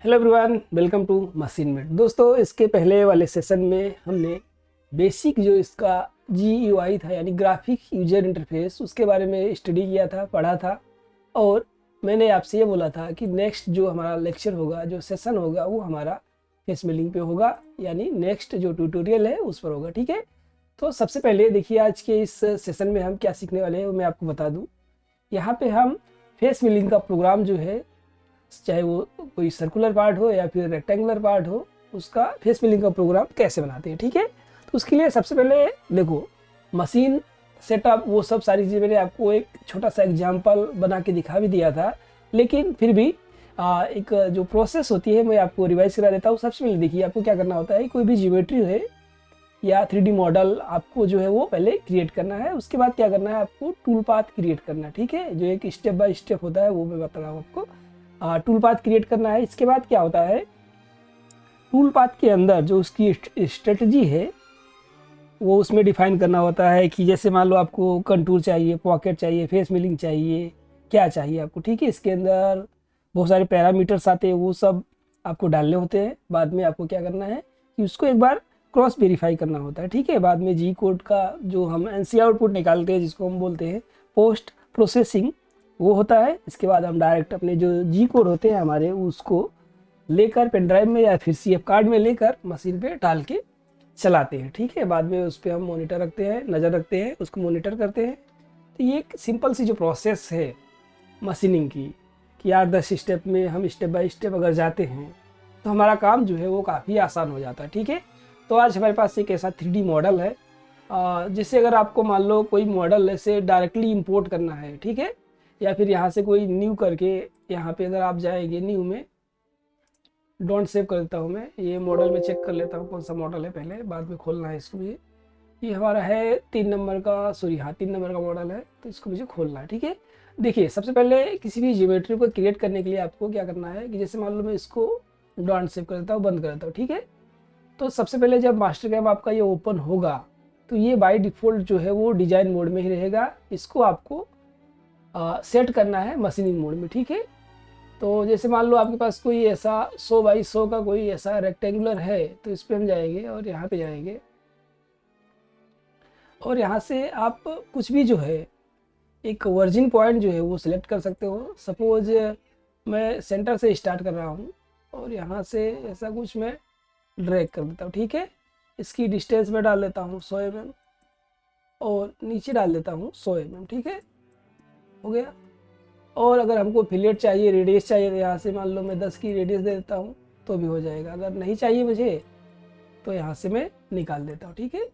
Hello everyone, welcome to machine mate. दोस्तों, इसके पहले वाले सेशन में हमने बेसिक जो इसका GUI था यानी ग्राफिक यूजर इंटरफेस, उसके बारे में स्टडी किया था, पढ़ा था। और मैंने आपसे ये बोला था कि नेक्स्ट जो हमारा लेक्चर होगा, जो सेशन होगा, वो हमारा फेस मेलिंग पे होगा, यानी नेक्स्ट जो ट्यूटोरियल है उस पर होगा। ठीक है, तो सबसे पहले देखिए आज के इस सेशन में हम क्या सीखने वाले हैं वो मैं आपको बता दूँ। यहाँ पे हम फेस मेलिंग का प्रोग्राम जो है, चाहे वो कोई सर्कुलर पार्ट हो या फिर रेक्टेंगुलर पार्ट हो, उसका फेस फिलिंग का प्रोग्राम कैसे बनाते हैं। ठीक है, तो उसके लिए सबसे पहले देखो मशीन सेटअप, वो सब सारी चीज़ें मैंने आपको एक छोटा सा एग्जांपल बना के दिखा भी दिया था, लेकिन फिर भी एक जो प्रोसेस होती है मैं आपको रिवाइज करा देता हूँ। सबसे पहले देखिए आपको क्या करना होता है, कोई भी ज्योमेट्री है या 3D मॉडल आपको जो है वो पहले क्रिएट करना है। उसके बाद क्या करना है, आपको टूल पाथ क्रिएट करना है। ठीक है, जो एक स्टेप बाय स्टेप होता है वो मैं बता रहा हूँ आपको। टूल पाथ क्रिएट करना है। इसके बाद क्या होता है, टूल पाथ के अंदर जो उसकी स्ट्रेटजी है वो उसमें डिफाइन करना होता है कि जैसे मान लो आपको कंटूर चाहिए, पॉकेट चाहिए, फेस मिलिंग चाहिए, क्या चाहिए आपको। ठीक है, इसके अंदर बहुत सारे पैरामीटर्स आते हैं, वो सब आपको डालने होते हैं। बाद में आपको क्या करना है कि उसको एक बार क्रॉस वेरीफाई करना होता है। ठीक है, बाद में जी कोड का जो हम NC आउटपुट निकालते हैं, जिसको हम बोलते हैं पोस्ट प्रोसेसिंग, वो होता है। इसके बाद हम डायरेक्ट अपने जो जी कोड होते हैं हमारे, उसको लेकर पेन ड्राइव में या फिर CF कार्ड में लेकर मशीन पे डाल के चलाते हैं। ठीक है, बाद में उस पर हम मॉनिटर रखते हैं, नज़र रखते हैं, उसको मॉनिटर करते हैं। तो ये एक सिंपल सी जो प्रोसेस है मशीनिंग की, कि 8-10 स्टेप में हम स्टेप बाय स्टेप अगर जाते हैं तो हमारा काम जो है वो काफ़ी आसान हो जाता है। ठीक है, तो आज हमारे पास एक ऐसा 3D मॉडल है, जिससे अगर आपको मान लो कोई मॉडल ऐसे डायरेक्टली इंपोर्ट करना है, ठीक है, या फिर यहाँ से कोई न्यू करके, यहाँ पे अगर आप जाएंगे न्यू में, डोंट सेव कर देता हूँ मैं, ये मॉडल में चेक कर लेता हूँ कौन सा मॉडल है पहले, बाद में खोलना है इसको मुझे। ये हमारा है 3 नंबर का, सॉरी हाँ 3 नंबर का मॉडल है, तो इसको मुझे खोलना है। ठीक है, देखिए सबसे पहले किसी भी ज्योमेट्री को क्रिएट करने के लिए आपको क्या करना है कि जैसे मान लो मैं इसको डोंट सेव कर देता हूँ, बंद कर देता हूँ। ठीक है, तो सबसे पहले जब मास्टर कैम आपका ये ओपन होगा तो ये बाय डिफ़ॉल्ट जो है वो डिजाइन मोड में ही रहेगा। इसको आपको सेट करना है मशीनिंग मोड में। ठीक है, तो जैसे मान लो आपके पास कोई ऐसा 100 बाई 100 का कोई ऐसा रेक्टेंगुलर है, तो इस पर हम जाएंगे और यहाँ पे जाएंगे, और यहाँ से आप कुछ भी जो है एक वर्जिन पॉइंट जो है वो सिलेक्ट कर सकते हो। सपोज मैं सेंटर से स्टार्ट कर रहा हूँ और यहाँ से ऐसा कुछ मैं ड्रैग कर देता हूँ। ठीक है, इसकी डिस्टेंस में डाल देता हूँ 100 mm और नीचे डाल देता हूँ 100 mm। ठीक है, हो गया। और अगर हमको फिलेट चाहिए, रेडियस चाहिए, तो यहाँ से मान लो मैं 10 की रेडियस दे देता हूँ तो भी हो जाएगा। अगर नहीं चाहिए मुझे तो यहाँ से मैं निकाल देता हूँ। ठीक है,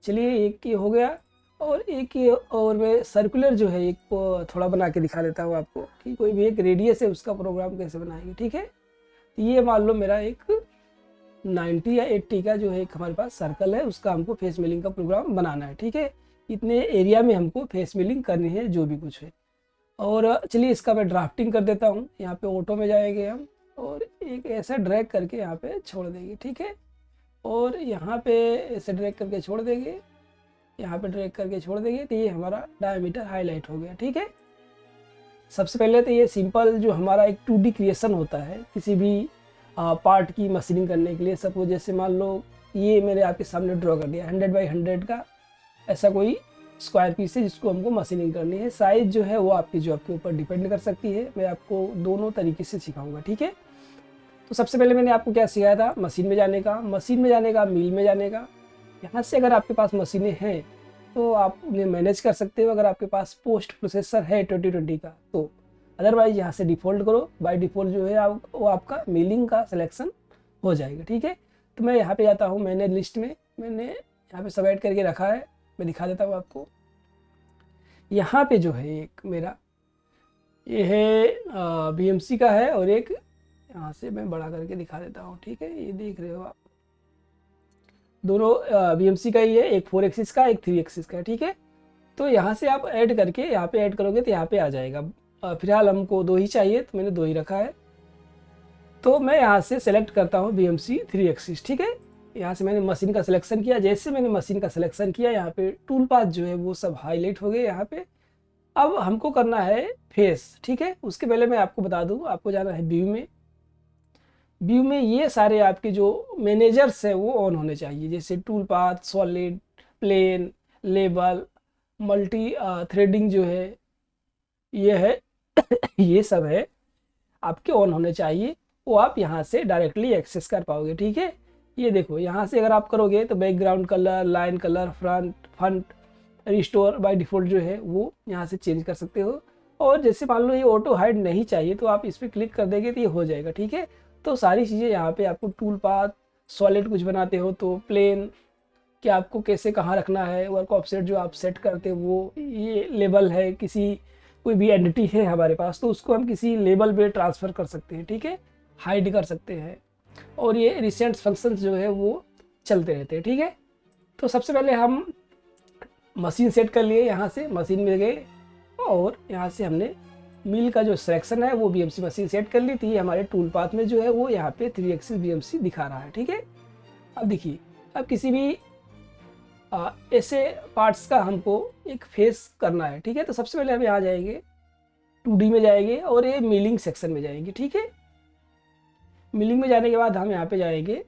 चलिए एक ये हो गया, और एक ये और मैं सर्कुलर जो है एक को थोड़ा बना के दिखा देता हूँ आपको कि कोई भी एक रेडियस है उसका प्रोग्राम कैसे बनाएंगे। ठीक है, तो ये मान लो मेरा एक 90 या 80 का जो है एक हमारे पास सर्कल है, उसका हमको फेस मिलिंग का प्रोग्राम बनाना है। ठीक है, इतने एरिया में हमको फेस मिलिंग करनी है जो भी कुछ है। और चलिए इसका मैं ड्राफ्टिंग कर देता हूँ। यहाँ पे ऑटो में जाएंगे हम और एक ऐसा ड्रैग करके यहाँ पे छोड़ देंगे। ठीक है, और यहाँ पे ऐसे ड्रैग करके छोड़ देंगे, यहाँ पे ड्रैग करके छोड़ देंगे, तो ये हमारा डायमीटर हाईलाइट हो गया। ठीक है, सबसे पहले तो ये सिंपल जो हमारा एक 2D क्रिएशन होता है किसी भी पार्ट की मशीनिंग करने के लिए। सपोज जैसे मान लो ये मैंने आपके सामने ड्रॉ कर दिया 100 बाई 100 का ऐसा कोई स्क्वायर पीस है जिसको हमको मशीनिंग करनी है। साइज जो है वो आपकी जो आपके ऊपर डिपेंड कर सकती है, मैं आपको दोनों तरीके से सिखाऊंगा। ठीक है, तो सबसे पहले मैंने आपको क्या सिखाया था, मशीन में जाने का, मिल में जाने का। यहाँ से अगर आपके पास मशीनें हैं तो आप उन्हें मैनेज कर सकते हो, अगर आपके पास पोस्ट प्रोसेसर है 2020 का तो। अदरवाइज यहाँ से डिफ़ॉल्ट करो, बाय डिफ़ॉल्ट जो है वो आपका मिलिंग का सिलेक्शन हो जाएगा। ठीक है, तो मैं यहाँ पे जाता हूँ, मैंने लिस्ट में मैंने यहाँ पे सब ऐड करके रखा है, मैं दिखा देता हूँ आपको। यहाँ पे जो है एक मेरा ये है BMC का है, और एक यहाँ से मैं बड़ा करके दिखा देता हूँ। ठीक है, ये देख रहे हो आप, दोनों BMC का ही है, एक 4 एक्सिस का, एक 3 एक्सिस का। ठीक है, तो यहाँ से आप ऐड करके यहाँ पे ऐड करोगे तो यहाँ पे आ जाएगा। फिलहाल हमको 2 ही चाहिए तो मैंने 2 ही रखा है, तो मैं यहाँ से सेलेक्ट करता हूँ BMC 3 एक्सिस। ठीक है, यहाँ से मैंने मशीन का सिलेक्शन किया, जैसे मैंने मशीन का सिलेक्शन किया यहाँ पे टूल पाथ जो है वो सब हाईलाइट हो गए यहाँ पे। अब हमको करना है फेस। ठीक है, उसके पहले मैं आपको बता दूँ, आपको जाना है व्यू में, व्यू में ये सारे आपके जो मैनेजर्स हैं वो ऑन होने चाहिए, जैसे tool path, solid, plane, label, multi threading जो है ये है ये सब है आपके ऑन होने चाहिए, वो आप यहाँ से डायरेक्टली एक्सेस कर पाओगे। ठीक है, ये देखो यहाँ से अगर आप करोगे तो background colour, line colour, front font, restore by default जो है वो यहाँ से चेंज कर सकते हो। और जैसे मान लो ये ऑटो हाइड नहीं चाहिए तो आप इस पर क्लिक कर देंगे तो ये हो जाएगा। ठीक है, तो सारी चीज़ें यहाँ पे आपको टूल पाथ, सॉलिड कुछ बनाते हो तो प्लेन कि आपको कैसे कहाँ रखना है, वर्क ऑफसेट जो आप सेट करते हो वो, ये लेबल है किसी कोई भी एंटिटी है हमारे पास तो उसको हम किसी लेबल पे ट्रांसफ़र कर सकते हैं। ठीक है, हाइड कर सकते हैं, और ये रिसेंट फंक्शंस जो है वो चलते रहते हैं। ठीक है, तो सबसे पहले हम मशीन सेट कर लिए, यहाँ से मशीन में गए और यहाँ से हमने मिल का जो सिलेक्शन है वो बीएमसी मशीन सेट कर ली थी। हमारे टूल पाथ में जो है वो यहाँ पे 3 एक्सिस बीएमसी दिखा रहा है। ठीक है, अब देखिए, अब किसी भी ऐसे पार्ट्स का हमको एक फेस करना है। ठीक है, तो सबसे पहले हम यहाँ जाएंगे 2D में जाएंगे और ये मिलिंग सेक्शन में जाएंगे। ठीक है, मिलिंग में जाने के बाद हम यहाँ पे जाएंगे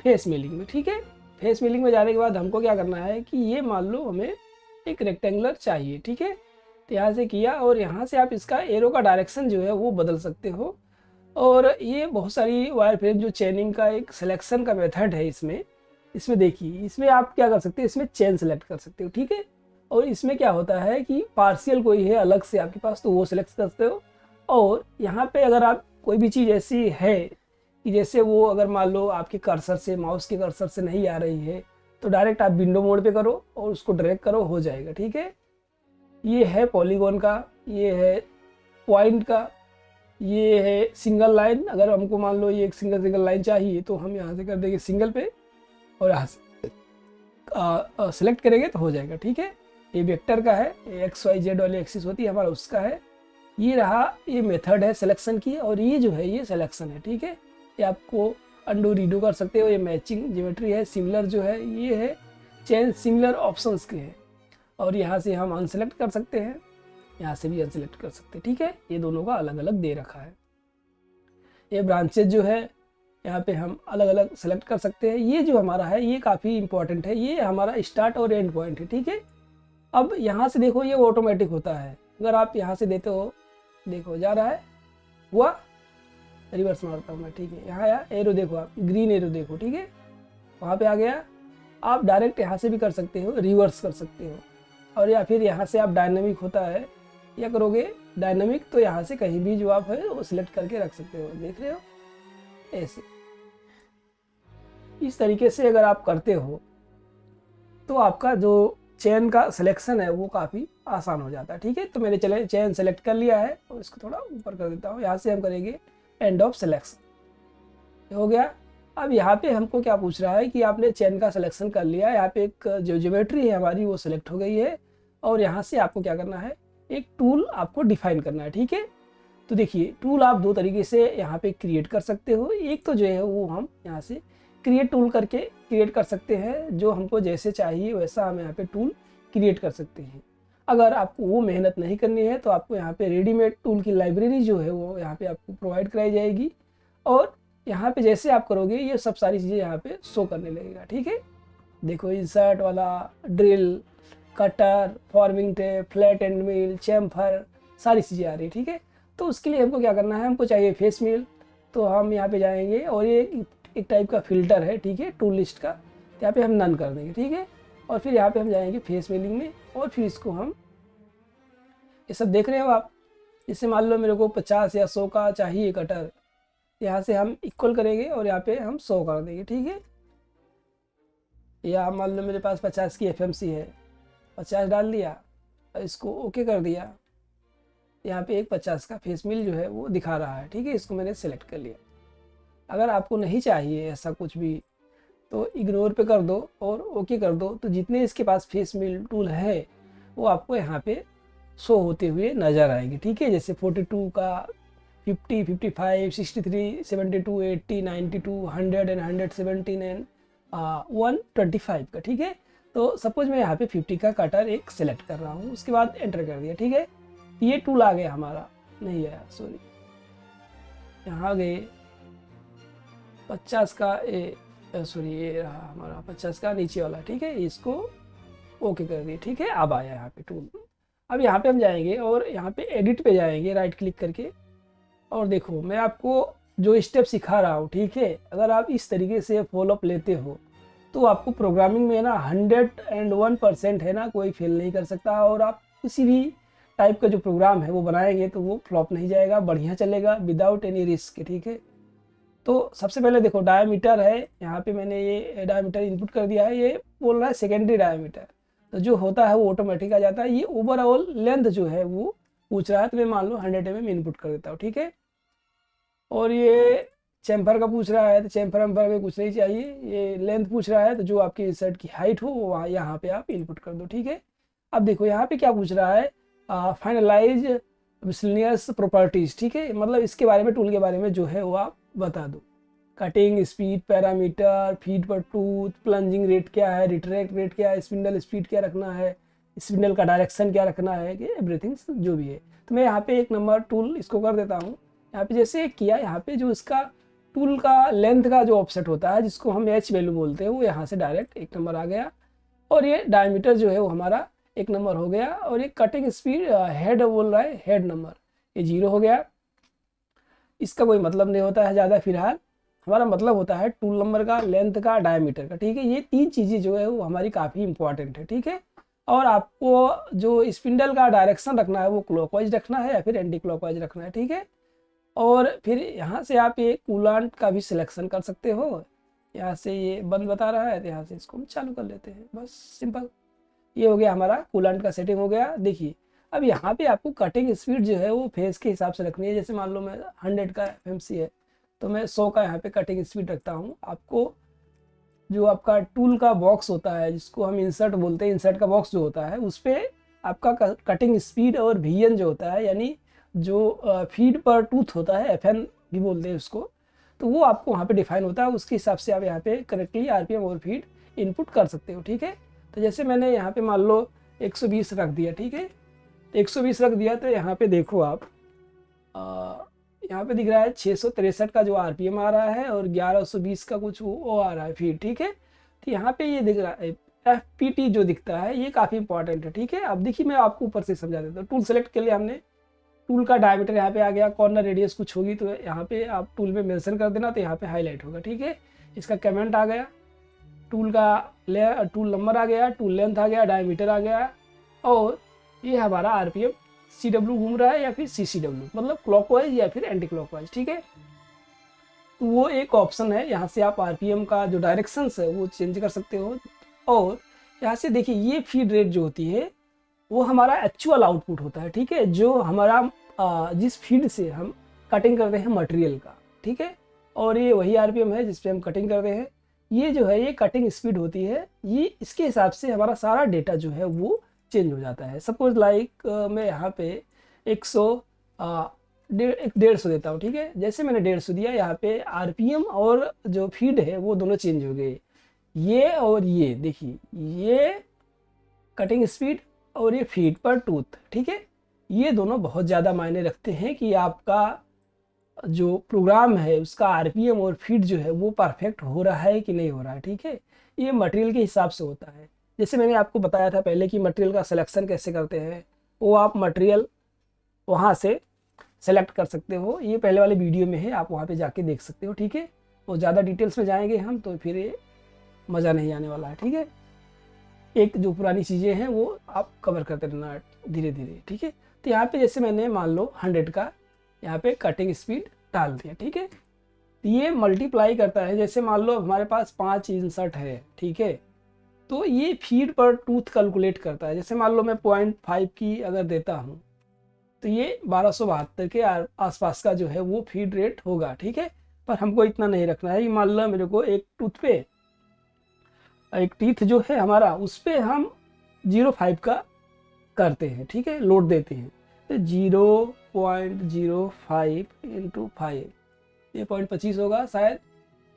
फेस मिलिंग में। ठीक है, फेस मिलिंग में जाने के बाद हमको क्या करना है कि ये मान लो हमें एक रेक्टेंगुलर चाहिए। ठीक है, तो यहाँ से किया और यहाँ से आप इसका एरो का डायरेक्शन जो है वो बदल सकते हो। और ये बहुत सारी वायर फ्रेम जो चेनिंग का एक सिलेक्शन का मेथड है इसमें देखिए, इसमें आप क्या कर सकते हो, इसमें चेन सेलेक्ट कर सकते हो। ठीक है, और इसमें क्या होता है कि पार्शियल कोई है अलग से आपके पास तो वो सिलेक्ट कर सकते हो। और यहाँ पे अगर आप कोई भी चीज़ ऐसी है कि जैसे वो अगर मान लो आपके कर्सर से, माउस के कर्सर से नहीं आ रही है तो डायरेक्ट आप विंडो मोड पे करो और उसको ड्रैग करो, हो जाएगा। ठीक है, ये है पॉलीगॉन का, ये है पॉइंट का, ये है सिंगल लाइन। अगर हमको मान लो ये एक सिंगल लाइन चाहिए तो हम यहाँ से कर देंगे सिंगल पे और यहाँ से सेलेक्ट करेंगे तो हो जाएगा। ठीक है, ये वेक्टर का है, एक्स वाई जेड वाली एक्सिस होती है हमारा उसका है। ये रहा, ये मेथड है सिलेक्शन की, और ये जो है ये सिलेक्शन है। ठीक है, ये आपको अंडू रीडो कर सकते हो। ये मैचिंग ज्योमेट्री है, सिमिलर जो है ये है चेंज सिमिलर ऑप्शंस के है, और यहाँ से हम अनसेलेक्ट कर सकते हैं, यहाँ से भी अनसेलेक्ट कर सकते हैं। ठीक है, ये दोनों का अलग अलग दे रखा है। ये ब्रांचेज जो है यहाँ पे हम अलग अलग सेलेक्ट कर सकते हैं। ये जो हमारा है ये काफ़ी इंपॉर्टेंट है, ये हमारा स्टार्ट और एंड पॉइंट है। ठीक है, अब यहाँ से देखो ये ऑटोमेटिक होता है, अगर आप यहाँ से देते हो, देखो जा रहा है, हुआ, रिवर्स मारता हूँ मैं। ठीक है, यहाँ आया, एरो देखो आप, ग्रीन एरो देखो। ठीक है, वहाँ पे आ गया। आप डायरेक्ट यहाँ से भी कर सकते हो, रिवर्स कर सकते हो, और या फिर यहाँ से आप डायनामिक होता है या करोगे डायनामिक तो यहाँ से कहीं भी जो आप है वो सिलेक्ट करके रख सकते हो। देख रहे हो, ऐसे इस तरीके से अगर आप करते हो तो आपका जो चेन का सिलेक्शन है वो काफ़ी आसान हो जाता है। ठीक है, तो मैंने चले चेन सेलेक्ट कर लिया है और इसको थोड़ा ऊपर कर देता हूँ। यहाँ से हम करेंगे एंड ऑफ सिलेक्शन, हो गया। अब यहाँ पे हमको क्या पूछ रहा है कि आपने चेन का सिलेक्शन कर लिया, यहाँ पे एक जो ज्योमेट्री है हमारी वो सिलेक्ट हो गई है, और यहाँ से आपको क्या करना है, एक टूल आपको डिफाइन करना है। ठीक है, तो देखिए टूल आप 2 तरीके से यहाँ पे क्रिएट कर सकते हो। एक तो जो है वो हम यहाँ से क्रिएट टूल करके क्रिएट कर सकते हैं, जो हमको जैसे चाहिए वैसा हम यहाँ पे टूल क्रिएट कर सकते हैं। अगर आपको वो मेहनत नहीं करनी है तो आपको यहाँ पे रेडीमेड टूल की लाइब्रेरी जो है वो यहाँ पे आपको प्रोवाइड कराई जाएगी, और यहाँ पे जैसे आप करोगे ये सब सारी चीज़ें यहाँ पे शो करने लगेगा। ठीक है, देखो इंसर्ट वाला, drill, cutter, forming tape, flat and mill, chamfer, सारी चीज़ें आ रही है। ठीक है, तो उसके लिए हमको क्या करना है, हमको चाहिए फेस मिल, तो हम यहाँ पे जाएंगे और ये एक टाइप का फिल्टर है। ठीक है, टूल लिस्ट का, तो यहाँ पे हम नन कर देंगे। ठीक है, और फिर यहाँ पे हम जाएंगे फेस मिलिंग में, और फिर इसको हम, ये सब देख रहे हो आप, इससे मान लो मेरे को 50 या 100 का चाहिए कटर, यहाँ से हम इक्वल करेंगे और यहाँ पे हम 100 कर देंगे। ठीक है, या मान लो मेरे पास 50 की एफएमसी है, 50 डाल दिया और इसको ओके कर दिया, यहाँ पे एक 50 का फेस मिल जो है वो दिखा रहा है। ठीक है, इसको मैंने सेलेक्ट कर लिया। अगर आपको नहीं चाहिए ऐसा कुछ भी तो इग्नोर पे कर दो और ओके कर दो, तो जितने इसके पास फेस मिल टूल है वो आपको यहाँ पे शो होते हुए नज़र आएंगे। ठीक है, जैसे 42 का, 50, 55, 63, 72, 80, 92, 100 एंड 117 एंड 125 का। ठीक है, तो सपोज मैं यहाँ पे 50 का कटर एक सेलेक्ट कर रहा हूँ, उसके बाद एंटर कर दिया। ठीक है, ये टूल आ गया हमारा, नहीं आया सॉरी, यहाँ आ गए 50 का सॉरी ये रहा हमारा 50 का नीचे वाला, ठीक है, इसको ओके कर दिए, ठीक है। अब आया यहाँ पे टूल। अब यहाँ पे हम जाएंगे और यहाँ पे एडिट पे जाएंगे राइट क्लिक करके, और देखो मैं आपको जो स्टेप सिखा रहा हूँ, ठीक है, अगर आप इस तरीके से फॉलो अप लेते हो तो आपको प्रोग्रामिंग में ना 101% है ना, कोई फेल नहीं कर सकता। और आप किसी भी टाइप का जो प्रोग्राम है वो बनाएंगे तो वो फ्लॉप नहीं जाएगा, बढ़िया चलेगा विदाउट एनी रिस्क, ठीक है। तो सबसे पहले देखो डायमीटर है, यहाँ पे मैंने ये डायमीटर इनपुट कर दिया है, ये बोल रहा है सेकेंडरी डायमीटर, तो जो होता है वो ऑटोमेटिक आ जाता है। ये ओवरऑल लेंथ जो है वो पूछ रहा है, तो मैं मान लो 100 mm इनपुट कर देता हूँ, ठीक है। और ये चैम्फर का पूछ रहा है, तो चैम्फर एम्फर में कुछ नहीं चाहिए, ये लेंथ पूछ रहा है, तो जो आपकी इंसर्ट की हाइट हो वो वहाँ यहाँ पे आप इनपुट कर दो, ठीक है। अब देखो यहाँ पे क्या पूछ रहा है, फाइनलाइज मिसलेनियस प्रॉपर्टीज, ठीक है, मतलब इसके बारे में, टूल के बारे में जो है वो आप बता दो। कटिंग स्पीड पैरामीटर, फीड पर टूथ, प्लंजिंग रेट क्या है, रिट्रैक्ट रेट क्या है, स्पिंडल स्पीड क्या रखना है, स्पिंडल का डायरेक्शन क्या रखना है, कि एवरीथिंग जो भी है। तो मैं यहाँ पे 1 नंबर टूल इसको कर देता हूँ। यहाँ पे जैसे किया, यहाँ पे जो इसका टूल का लेंथ का जो ऑफसेट होता है जिसको हम एच वैल्यू बोलते हैं, वो यहाँ से डायरेक्ट 1 नंबर आ गया। और ये डायमीटर जो है वो हमारा 1 नंबर हो गया। और ये कटिंग स्पीड हेड बोल रहा है, हेड नंबर, ये 0 हो गया। इसका कोई मतलब नहीं होता है ज़्यादा, फिलहाल हमारा मतलब होता है टूल नंबर का, लेंथ का, डायमीटर का, ठीक है। ये 3 चीज़ें जो है वो हमारी काफ़ी इंपॉर्टेंट है, ठीक है। और आपको जो स्पिंडल का डायरेक्शन रखना है वो क्लॉकवाइज रखना है या फिर एंटी क्लॉकवाइज रखना है, ठीक है। और फिर यहाँ से आप ये कूलांट का भी सिलेक्शन कर सकते हो। यहाँ से ये बंद बता रहा है तो यहाँ से इसको हम चालू कर लेते हैं, बस सिंपल। ये हो गया हमारा कूलांट का सेटिंग हो गया। देखिए अब यहाँ पे आपको कटिंग स्पीड जो है वो फेस के हिसाब से रखनी है। जैसे मान लो मैं 100 का FMC है तो मैं 100 का यहाँ पे कटिंग स्पीड रखता हूँ। आपको जो आपका टूल का बॉक्स होता है जिसको हम इंसर्ट बोलते हैं, इंसर्ट का बॉक्स जो होता है उस पर आपका कटिंग स्पीड और VN जो होता है, यानी जो फीड पर टूथ होता है, FN भी बोलते हैं उसको, तो वो आपको वहाँ पे डिफाइन होता है। उसके हिसाब से आप यहाँ पे करेक्टली RPM और फीड इनपुट कर सकते हो, ठीक है। तो जैसे मैंने यहाँ पे मान लो 120 रख दिया, ठीक है, 120 रख दिया तो यहाँ पे देखो आप यहाँ पे दिख रहा है 663 का जो RPM आ रहा है और 1120 का कुछ वो आ रहा है फीड, ठीक है। तो यहाँ पे ये दिख रहा है FPT जो दिखता है, ये काफ़ी इंपॉर्टेंट है, ठीक है। अब देखिए मैं आपको ऊपर से समझा देता हूँ। टूल सेलेक्ट के लिए हमने टूल का डायमीटर यहाँ पे आ गया, कॉर्नर रेडियस कुछ होगी तो यहाँ पे आप टूल में मेंशन कर देना, तो यहाँ पे हाईलाइट होगा, ठीक है। इसका कमेंट आ गया, टूल नंबर आ गया, टूल लेंथ आ गया, डायमीटर आ गया, और ये हमारा RPM CW घूम रहा है या फिर CCW, मतलब क्लॉकवाइज या फिर एंटी क्लॉकवाइज, ठीक है। तो वो एक ऑप्शन है, यहाँ से आप RPM का जो डायरेक्शंस है वो चेंज कर सकते हो। और यहाँ से देखिए ये फीड रेट जो होती है वो हमारा एक्चुअल आउटपुट होता है, ठीक है, जो हमारा जिस फीड से हम कटिंग करते हैं मटेरियल का, ठीक है। और ये वही RPM है जिस पे हम कटिंग करते हैं। ये जो है ये कटिंग स्पीड होती है, ये इसके हिसाब से हमारा सारा डेटा जो है वो चेंज हो जाता है। सपोज लाइक मैं यहाँ पे 150 देता हूँ, ठीक है। जैसे मैंने 150 दिया, यहाँ पे RPM और जो फीड है वो दोनों चेंज हो गए। ये और ये देखिए, ये कटिंग स्पीड और ये फीड पर टूथ, ठीक है, ये दोनों बहुत ज़्यादा मायने रखते हैं कि आपका जो प्रोग्राम है उसका RPM और फीड जो है वो परफेक्ट हो रहा है कि नहीं हो रहा है, ठीक है। ये मटेरियल के हिसाब से होता है। जैसे मैंने आपको बताया था पहले कि मटेरियल का सिलेक्शन कैसे करते हैं, वो आप मटेरियल वहाँ से सेलेक्ट कर सकते हो। ये पहले वाले वीडियो में है, आप वहाँ पे जाके देख सकते हो, ठीक है। और ज़्यादा डिटेल्स में जाएंगे हम तो फिर ये मज़ा नहीं आने वाला है, ठीक है। एक जो पुरानी चीज़ें हैं वो आप कवर करते रहना धीरे धीरे, ठीक है। तो यहाँ पे जैसे मैंने मान लो 100 का यहाँ पे कटिंग स्पीड डाल दिया, ठीक है। तो ये मल्टीप्लाई करता है, जैसे मान लो हमारे पास 5 इंसर्ट है, ठीक है, तो ये फीड पर टूथ कैलकुलेट करता है। जैसे मान लो मैं 0.5 की अगर देता हूँ तो ये 1272 के आसपास का जो है वो फीड रेट होगा, ठीक है। पर हमको इतना नहीं रखना है। ये मान लो मेरे को एक टूथ पे, एक टीथ जो है हमारा उस पर हम 0.5 का करते हैं, ठीक है, लोड देते हैं। तो 0.05 × 5 ये 0.25 होगा शायद,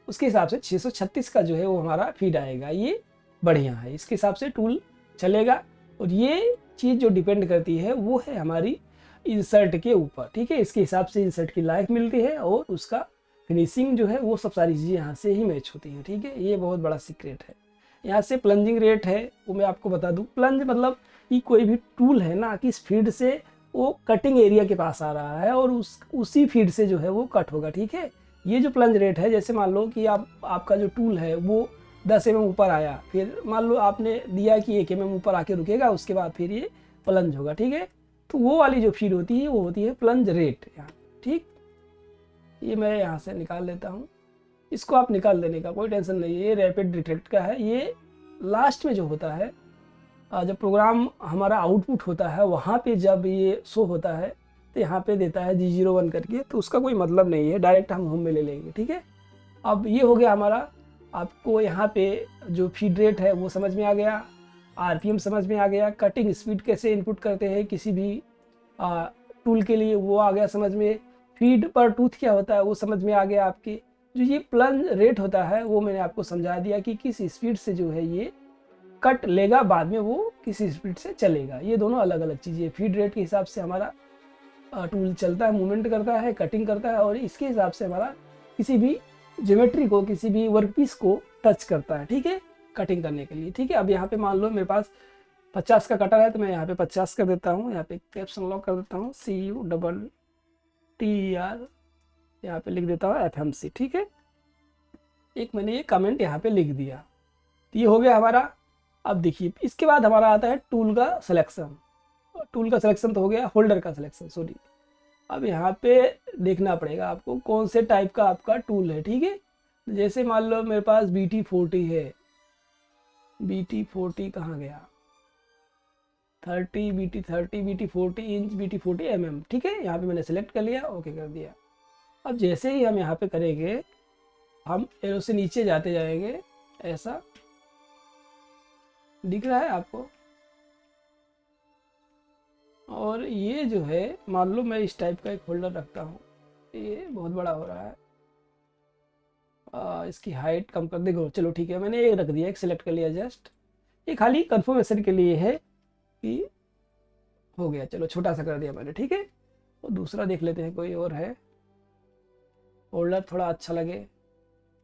उसके हिसाब से 636 का जो है वो हमारा फीड आएगा। ये बढ़िया है, इसके हिसाब से टूल चलेगा। और ये चीज़ जो डिपेंड करती है वो है हमारी इंसर्ट के ऊपर, ठीक है। इसके हिसाब से इंसर्ट की लाइफ मिलती है और उसका फिनिशिंग जो है वो सब सारी चीज़ें यहाँ से ही मैच होती हैं, ठीक है। ये बहुत बड़ा सीक्रेट है। यहाँ से प्लंजिंग रेट है वो मैं आपको बता दूँ। प्लंज मतलब कि कोई भी टूल है ना, किस फीड से वो कटिंग एरिया के पास आ रहा है और उसी फीड से जो है वो कट होगा, ठीक है। ये जो प्लंज रेट है, जैसे मान लो कि आपका जो टूल है वो 10 mm ऊपर आया, फिर मान लो आपने दिया कि 1 mm ऊपर आके रुकेगा, उसके बाद फिर ये प्लंज होगा, ठीक है। तो वो वाली जो फीड होती है वो होती है प्लंज रेट यहाँ, ठीक। ये मैं यहाँ से निकाल लेता हूँ, इसको आप निकाल देने का कोई टेंशन नहीं है। ये रैपिड डिटेक्ट का है। ये लास्ट में जो होता है, जब प्रोग्राम हमारा आउटपुट होता है वहाँ पे जब ये शो होता है तो यहाँ पे देता है G01 करके, तो उसका कोई मतलब नहीं है, डायरेक्ट हम होम में ले लेंगे, ठीक है। अब ये हो गया हमारा। आपको यहाँ पे जो फीड रेट है वो समझ में आ गया, RPM समझ में आ गया, कटिंग स्पीड कैसे इनपुट करते हैं किसी भी टूल के लिए वो आ गया समझ में, फीड पर टूथ क्या होता है वो समझ में आ गया आपके। जो ये प्लंज रेट होता है वो मैंने आपको समझा दिया कि किस स्पीड से जो है ये कट लेगा, बाद में वो किस स्पीड से चलेगा। ये दोनों अलग अलग चीज़ें। फीड रेट के हिसाब से हमारा टूल चलता है, मूवमेंट करता है, कटिंग करता है, और इसके हिसाब से हमारा किसी भी ज्योमेट्री को, किसी भी वर्कपीस को टच करता है, ठीक है, कटिंग करने के लिए, ठीक है। अब यहाँ पे मान लो मेरे पास 50 का कटर है तो मैं यहाँ पे 50 कर देता हूँ। यहाँ पे कैप्शन लॉक कर देता हूँ, CUTTER, यहाँ पे लिख देता हूँ FMC, ठीक है। एक मैंने ये कमेंट यहाँ पे लिख दिया, तो ये हो गया हमारा। अब देखिए इसके बाद हमारा आता है टूल का सिलेक्शन। टूल का सिलेक्शन तो हो गया, होल्डर का सिलेक्शन सॉरी। अब यहाँ पे देखना पड़ेगा आपको कौन से टाइप का आपका टूल है, ठीक है। जैसे मान लो मेरे पास BT40 है, BT40 कहाँ गया, 30 BT30 BT40 inch BT40 mm, ठीक है। यहाँ पे मैंने सेलेक्ट कर लिया, ओके कर दिया। अब जैसे ही हम यहाँ पे करेंगे, हम एरो से नीचे जाते जाएंगे, ऐसा दिख रहा है आपको। और ये जो है मान लो मैं इस टाइप का एक होल्डर रखता हूँ, ये बहुत बड़ा हो रहा है, इसकी हाइट कम कर देखो, चलो ठीक है, मैंने एक रख दिया, एक सिलेक्ट कर लिया जस्ट। ये खाली कंफर्मेशन के लिए है कि हो गया, चलो छोटा सा कर दिया मैंने, ठीक है। और दूसरा देख लेते हैं, कोई और है होल्डर थोड़ा अच्छा लगे।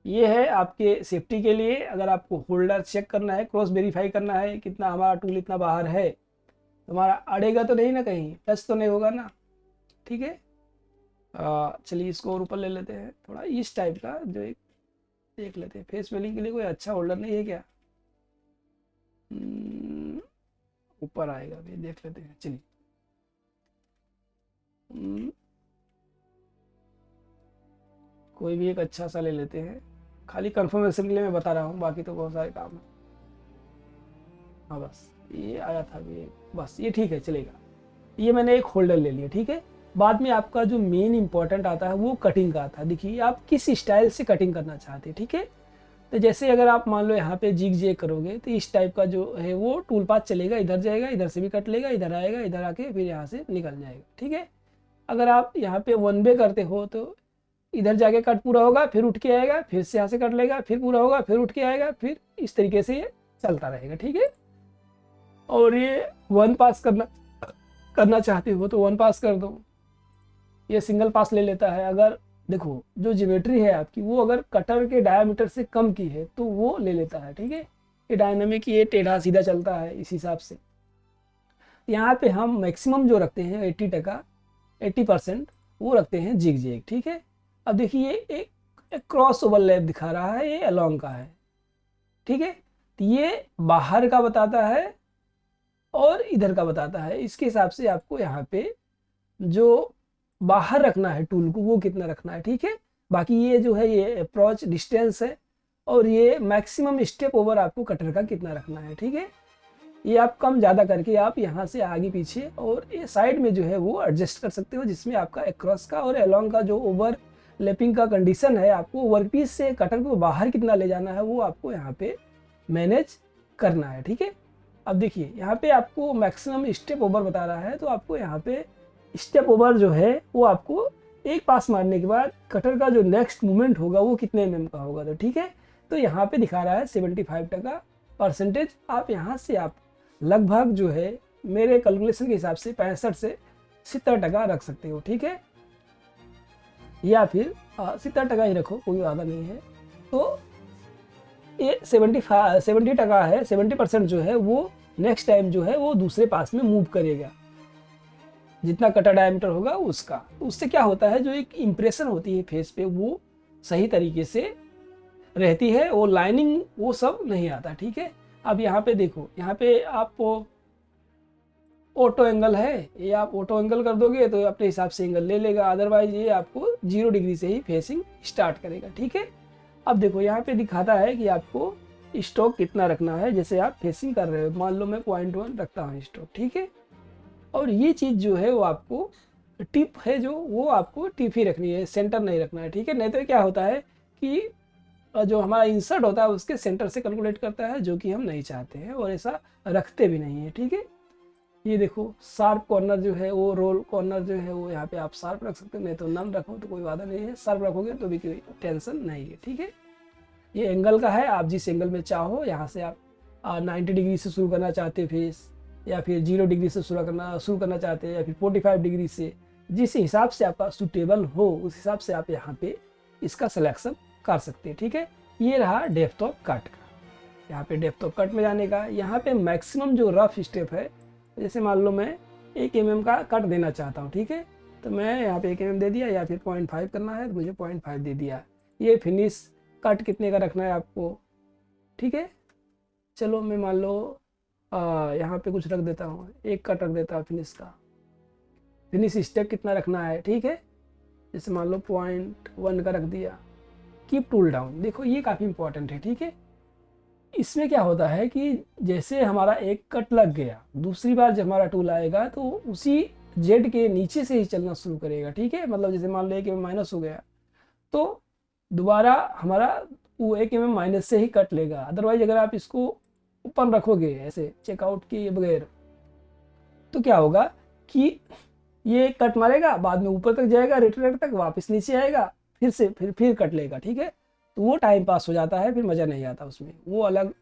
ये है आपके सेफ्टी के लिए, अगर आपको होल्डर चेक करना है, क्रॉस वेरीफाई करना है कितना हमारा टूल इतना बाहर है, हमारा अड़ेगा तो नहीं ना, कहीं टच तो नहीं होगा ना, ठीक है। चलिए इसको और ऊपर ले लेते हैं, थोड़ा इस टाइप का जो एक देख लेते हैं। फेस वेलिंग के लिए कोई अच्छा होल्डर नहीं है क्या, ऊपर आएगा भी, देख लेते हैं, चलिए। कोई भी एक अच्छा सा ले लेते हैं, खाली कंफर्मेशन के लिए मैं बता रहा हूँ, बाकी तो बहुत सारे काम है। हाँ बस ये आया था भी, बस ये ठीक है, चलेगा। ये मैंने एक होल्डर ले लिया, ठीक है। बाद में आपका जो मेन इंपॉर्टेंट आता है वो कटिंग का आता है। देखिए आप किस स्टाइल से कटिंग करना चाहते हैं, ठीक है। तो जैसे अगर आप मान लो यहाँ पे जिग जैग करोगे तो इस टाइप का जो है वो टूल पाथ चलेगा, इधर जाएगा, इधर से भी कट लेगा, इधर आएगा, इधर आके फिर यहाँ से निकल जाएगा, ठीक है। अगर आप यहाँ पे वन वे करते हो तो इधर जाके कट पूरा होगा, फिर उठ के आएगा, फिर से यहाँ से कट लेगा, फिर पूरा होगा, फिर उठ के आएगा, फिर इस तरीके से ये चलता रहेगा, ठीक है। और ये वन पास करना चाहते हो तो वन पास कर दो, ये सिंगल पास ले लेता है। अगर देखो जो ज्योमेट्री है आपकी वो अगर कटर के डायमीटर से कम की है तो वो ले लेता है, ठीक है। ये डायनामिक, ये टेढ़ा सीधा चलता है इस हिसाब से। यहाँ पे हम मैक्सिमम जो रखते हैं 80% वो रखते हैं जिग जैग, ठीक है। अब देखिए एक क्रॉस ओवरलैप दिखा रहा है, ये अलोंग का है, ठीक है। तो ये बाहर का बताता है और इधर का बताता है। इसके हिसाब से आपको यहाँ पे जो बाहर रखना है टूल को वो कितना रखना है, ठीक है। बाकी ये जो है ये अप्रोच डिस्टेंस है, और ये मैक्सिमम स्टेप ओवर आपको कटर का कितना रखना है, ठीक है। ये आप कम ज़्यादा करके आप यहाँ से आगे पीछे और ये साइड में जो है वो एडजस्ट कर सकते हो, जिसमें आपका अक्रॉस का और अलोंग का जो ओवर लैपिंग का कंडीशन है, आपको वर्कपीस से कटर को बाहर कितना ले जाना है वो आपको यहाँ पे मैनेज करना है, ठीक है। अब देखिए यहाँ पे आपको मैक्सिमम स्टेप ओवर बता रहा है, तो आपको यहाँ पे स्टेप ओवर जो है वो आपको एक पास मारने के बाद कटर का जो नेक्स्ट मूवमेंट होगा वो कितने mm का होगा, तो ठीक है। तो यहाँ पे दिखा रहा है 75% आप यहाँ से आप लगभग जो है मेरे कैलकुलेशन के हिसाब से 65 से 70% रख सकते हो, ठीक है। या फिर 70% ही रखो, कोई वादा नहीं है। तो ये 70% है, 70% जो है वो नेक्स्ट टाइम जो है वो दूसरे पास में मूव करेगा, जितना कटर डायमीटर होगा उसका। उससे क्या होता है, जो एक इम्प्रेशन होती है फेस पे वो सही तरीके से रहती है, वो लाइनिंग वो सब नहीं आता, ठीक है। अब यहाँ पे देखो, यहाँ पे आपको ऑटो एंगल है, ये आप ऑटो एंगल कर दोगे तो अपने हिसाब से एंगल ले लेगा, अदरवाइज ये आपको 0 डिग्री से ही फेसिंग स्टार्ट करेगा, ठीक है। अब देखो यहाँ पे दिखाता है कि आपको स्ट्रोक कितना रखना है, जैसे आप फेसिंग कर रहे हो, मान लो मैं 0.1 रखता हूँ स्ट्रोक, ठीक है। और ये चीज़ जो है वो आपको टिप है जो वो आपको टिप ही रखनी है, सेंटर नहीं रखना है, ठीक है। नहीं तो क्या होता है कि जो हमारा इंसर्ट होता है उसके सेंटर से कैलकुलेट करता है, जो कि हम नहीं चाहते हैं और ऐसा रखते भी नहीं है, ठीक है। ये देखो शार्प कॉर्नर जो है वो रोल कॉर्नर जो है वो यहाँ पे आप शार्प रख सकते हो, नहीं तो नन रखो तो कोई वादा नहीं है, शार्प रखोगे तो भी कोई टेंशन नहीं है, ठीक है। ये एंगल का है, आप जिस एंगल में चाहो, यहाँ से आप 90 डिग्री से शुरू करना चाहते हो फेस, या फिर 0 डिग्री से शुरू करना चाहते हैं, या फिर 45 डिग्री से, जिस हिसाब से आपका सूटेबल हो उस हिसाब से आप यहाँ पे इसका सिलेक्शन कर सकते हैं, ठीक है। ये रहा डेप्थ ऑफ कट का। यहाँ पे डेप्थ ऑफ कट में जाने का, यहाँ पे मैक्सिमम जो रफ स्टेप है, जैसे मान लो मैं 1 mm का कट देना चाहता हूँ, ठीक है, तो मैं यहाँ पे 1 mm दे दिया, या फिर 0.5 करना है तो मुझे 0.5 दे दिया। ये फिनिश कट कितने का रखना है आपको, ठीक है। चलो मैं मान लो यहाँ पे कुछ रख देता हूँ, 1 कट रख देता हूँ फिनिश का। फिनिश स्टेप कितना रखना है, ठीक है, जैसे मान लो 0.1 का रख दिया। कीप टूल डाउन, देखो ये काफ़ी इंपॉर्टेंट है, ठीक है। इसमें क्या होता है कि जैसे हमारा एक कट लग गया, दूसरी बार जब हमारा टूल आएगा तो उसी जेड के नीचे से ही चलना शुरू करेगा, ठीक है। मतलब जैसे मान लो कि माइनस हो गया तो दोबारा हमारा वो 1 mm माइनस से ही कट लेगा। अदरवाइज अगर आप इसको ऊपर रखोगे ऐसे चेकआउट के बगैर तो क्या होगा कि ये कट मारेगा, बाद में ऊपर तक जाएगा, रिट्रैक्ट तक, वापस नीचे आएगा, फिर से फिर कट लेगा, ठीक है। तो वो टाइम पास हो जाता है, फिर मज़ा नहीं आता उसमें। वो अलग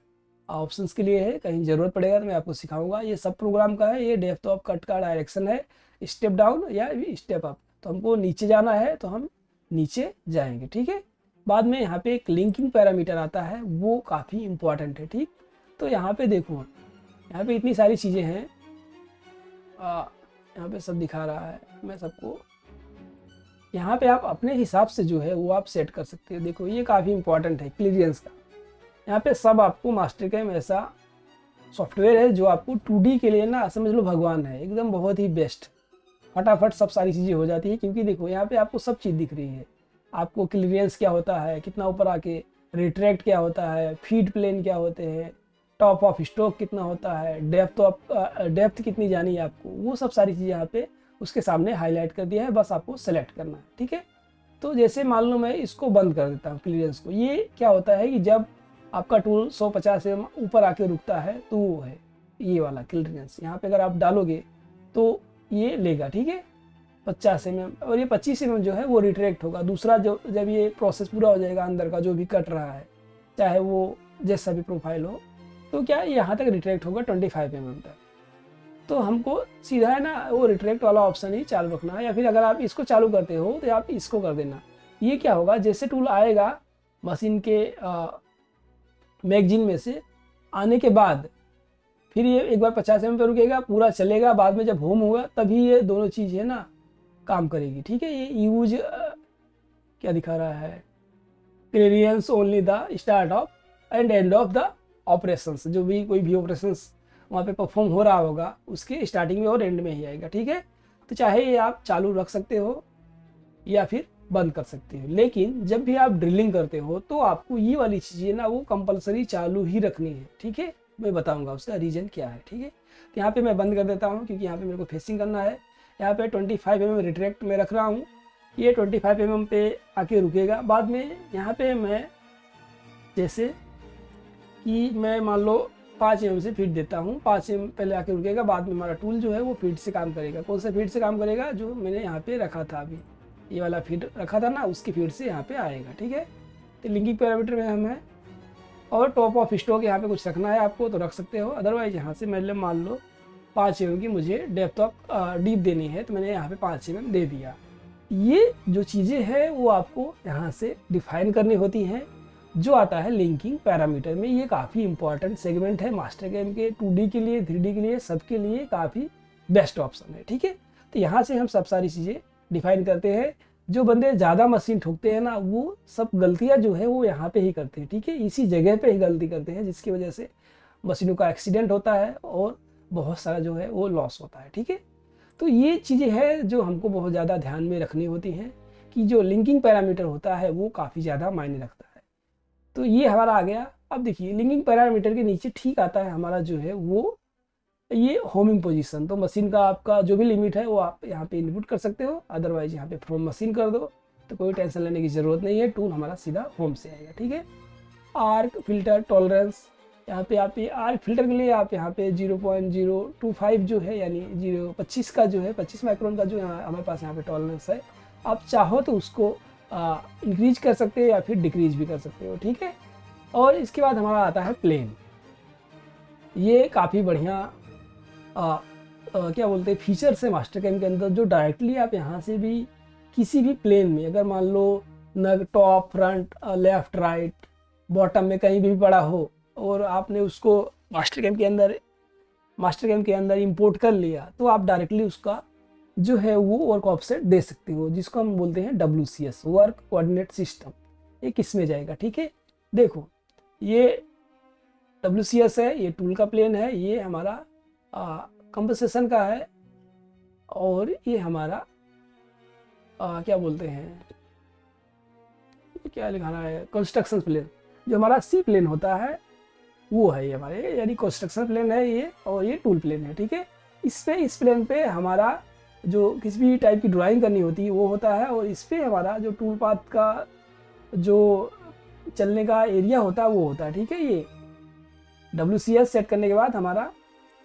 ऑप्शंस के लिए है, कहीं ज़रूरत पड़ेगा तो मैं आपको सिखाऊंगा। ये सब प्रोग्राम का है, ये डेप्थ ऑफ कट का डायरेक्शन है, स्टेप डाउन या स्टेप अप। तो हमको नीचे जाना है तो हम नीचे जाएंगे, ठीक है। बाद में यहाँ पे एक लिंकिंग पैरामीटर आता है, वो काफ़ी इंपॉर्टेंट है, ठीक। तो यहाँ पे देखो, यहाँ पे इतनी सारी चीज़ें हैं, यहाँ पे सब दिखा रहा है, मैं सबको यहाँ पे आप अपने हिसाब से जो है वो आप सेट कर सकते हो। देखो ये काफ़ी इंपॉर्टेंट है क्लियरेंस का। यहाँ पे सब आपको मास्टर कैम ऐसा सॉफ्टवेयर है जो आपको 2D के लिए ना समझ लो भगवान है, एकदम बहुत ही बेस्ट, फटाफट सब सारी चीज़ें हो जाती है। क्योंकि देखो यहाँ पे आपको सब चीज़ दिख रही है, आपको क्लियरेंस क्या होता है, कितना ऊपर आके रिट्रैक्ट क्या होता है, फीड प्लेन क्या होते हैं, टॉप ऑफ स्ट्रोक कितना होता है, डेप्थ कितनी जानी है आपको, वो सब सारी चीज़ें यहाँ पे उसके सामने हाईलाइट कर दिया है, बस आपको सेलेक्ट करना है, ठीक है। तो जैसे मान लो मैं इसको बंद कर देता हूँ क्लियरेंस को, ये क्या होता है कि जब आपका टूल 150 से ऊपर आके रुकता है तो वो है ये वाला क्लियरेंस। यहाँ पे अगर आप डालोगे तो ये लेगा, ठीक है, 50 mm, और ये 25 mm जो है वो रिट्रैक्ट होगा। दूसरा जो जब ये प्रोसेस पूरा हो जाएगा, अंदर का जो भी कट रहा है, चाहे वो जैसा भी प्रोफाइल हो, तो क्या यहाँ तक रिट्रैक्ट होगा 25 mm तक। तो हमको सीधा है ना वो रिट्रैक्ट वाला ऑप्शन ही चालू रखना है, या फिर अगर आप इसको चालू करते हो तो आप इसको कर देना। ये क्या होगा, जैसे टूल आएगा मशीन के मैगजीन में से आने के बाद फिर ये एक बार 50 mm पे रुकेगा, पूरा चलेगा, बाद में जब होम होगा तभी ये दोनों चीज़ है ना काम करेगी, ठीक है। ये यूज क्या दिखा रहा है, clearance only the start of and end of the operations, जो भी कोई भी ऑपरेशंस वहाँ पे परफॉर्म हो रहा होगा उसके स्टार्टिंग में और एंड में ही आएगा, ठीक है। तो चाहे ये आप चालू रख सकते हो या फिर बंद कर सकते हो, लेकिन जब भी आप ड्रिलिंग करते हो तो आपको ये वाली चीज़ें ना वो कंपलसरी चालू ही रखनी है, ठीक है। मैं बताऊंगा उसका रीज़न क्या है, ठीक है। तो यहाँ पे मैं बंद कर देता हूँ क्योंकि यहाँ पे मेरे को फेसिंग करना है। यहाँ पे 25 mm रिट्रैक्ट में रख रहा हूँ, ये 25 mm पे आके रुकेगा। बाद में यहाँ पे मैं जैसे कि मैं मान लो 5 mm से फीड देता हूँ, 5 mm पहले आके रुकेगा, बाद में हमारा टूल जो है वो फीड से काम करेगा। कौन सा फीड से काम करेगा, जो मैंने यहाँ पे रखा था, अभी ये वाला फीड रखा था ना, उसकी फीड से यहाँ पे आएगा, ठीक है। तो लिंकिंग पैरामीटर में हम है, और टॉप ऑफ स्टॉक यहाँ पे कुछ रखना है आपको तो रख सकते हो, अदरवाइज यहाँ से मैंने मान लो 5 mm की मुझे डेप्थ ऑफ डीप देनी है तो मैंने यहाँ पे 5 mm दे दिया। ये जो चीज़ें हैं वो आपको यहाँ से डिफाइन करनी होती हैं, जो आता है लिंकिंग पैरामीटर में। ये काफ़ी इंपॉर्टेंट सेगमेंट है मास्टर कैम के, 2D के लिए 3D के लिए सबके लिए काफ़ी बेस्ट ऑप्शन है। ठीक है, तो यहाँ से हम सब सारी चीज़ें डिफाइन करते हैं। जो बंदे ज़्यादा मशीन ठोकते हैं ना, वो सब गलतियाँ जो है वो यहाँ पे ही करते हैं। ठीक है, इसी जगह पे ही गलती करते हैं, जिसकी वजह से मशीनों का एक्सीडेंट होता है और बहुत सारा जो है वो लॉस होता है। ठीक है, तो ये चीज़ें हैं जो हमको बहुत ज़्यादा ध्यान में रखनी होती हैं कि जो लिंकिंग पैरामीटर होता है वो काफ़ी ज़्यादा मायने रखता है। तो ये हमारा आ गया। अब देखिए लिंकिंग पैरामीटर के नीचे ठीक आता है हमारा जो है वो ये होमिंग पोजीशन। तो मशीन का आपका जो भी लिमिट है वो आप यहाँ पे इनपुट कर सकते हो, अदरवाइज यहाँ पे फ्रॉम मशीन कर दो, तो कोई टेंशन लेने की ज़रूरत नहीं है, टूल हमारा सीधा होम से आएगा। ठीक है, आर्क फिल्टर टॉलरेंस, यहाँ पे आप ये आर्क फिल्टर के लिए आप यहाँ पे 0.025 जो है यानी 0.25 का जो है 25 माइक्रोन का जो यहाँ हमारे पास यहाँ पे टॉलरेंस है, आप चाहो तो उसको इंक्रीज कर सकते हो या फिर डिक्रीज भी कर सकते हो। ठीक है, और इसके बाद हमारा आता है प्लेन। ये काफ़ी बढ़िया क्या बोलते हैं फीचर्स है मास्टर कैम के अंदर, जो डायरेक्टली आप यहाँ से भी किसी भी प्लेन में, अगर मान लो न top front left right bottom में कहीं भी पड़ा हो और आपने उसको मास्टर कैम के अंदर इंपोर्ट कर लिया, तो आप डायरेक्टली उसका जो है वो वर्क ऑफसेट दे सकते हो, जिसको हम बोलते हैं WCS वर्क कोऑर्डिनेट सिस्टम। ये किस में जाएगा? ठीक है, देखो ये WCS है, ये टूल का प्लेन है, ये हमारा कंपनसेशन का है, और ये हमारा क्या बोलते हैं, क्या लिखाना है, कंस्ट्रक्शन प्लेन। जो हमारा C प्लेन होता है वो है ये हमारे, यानी कंस्ट्रक्शन प्लेन है ये, और ये टूल प्लेन है। ठीक है, इस प्लेन पे हमारा जो किसी भी टाइप की ड्राइंग करनी होती है वो होता है, और इस पे हमारा जो टूल पाथ का जो चलने का एरिया होता है वो होता है। ठीक है, ये WCS सेट करने के बाद हमारा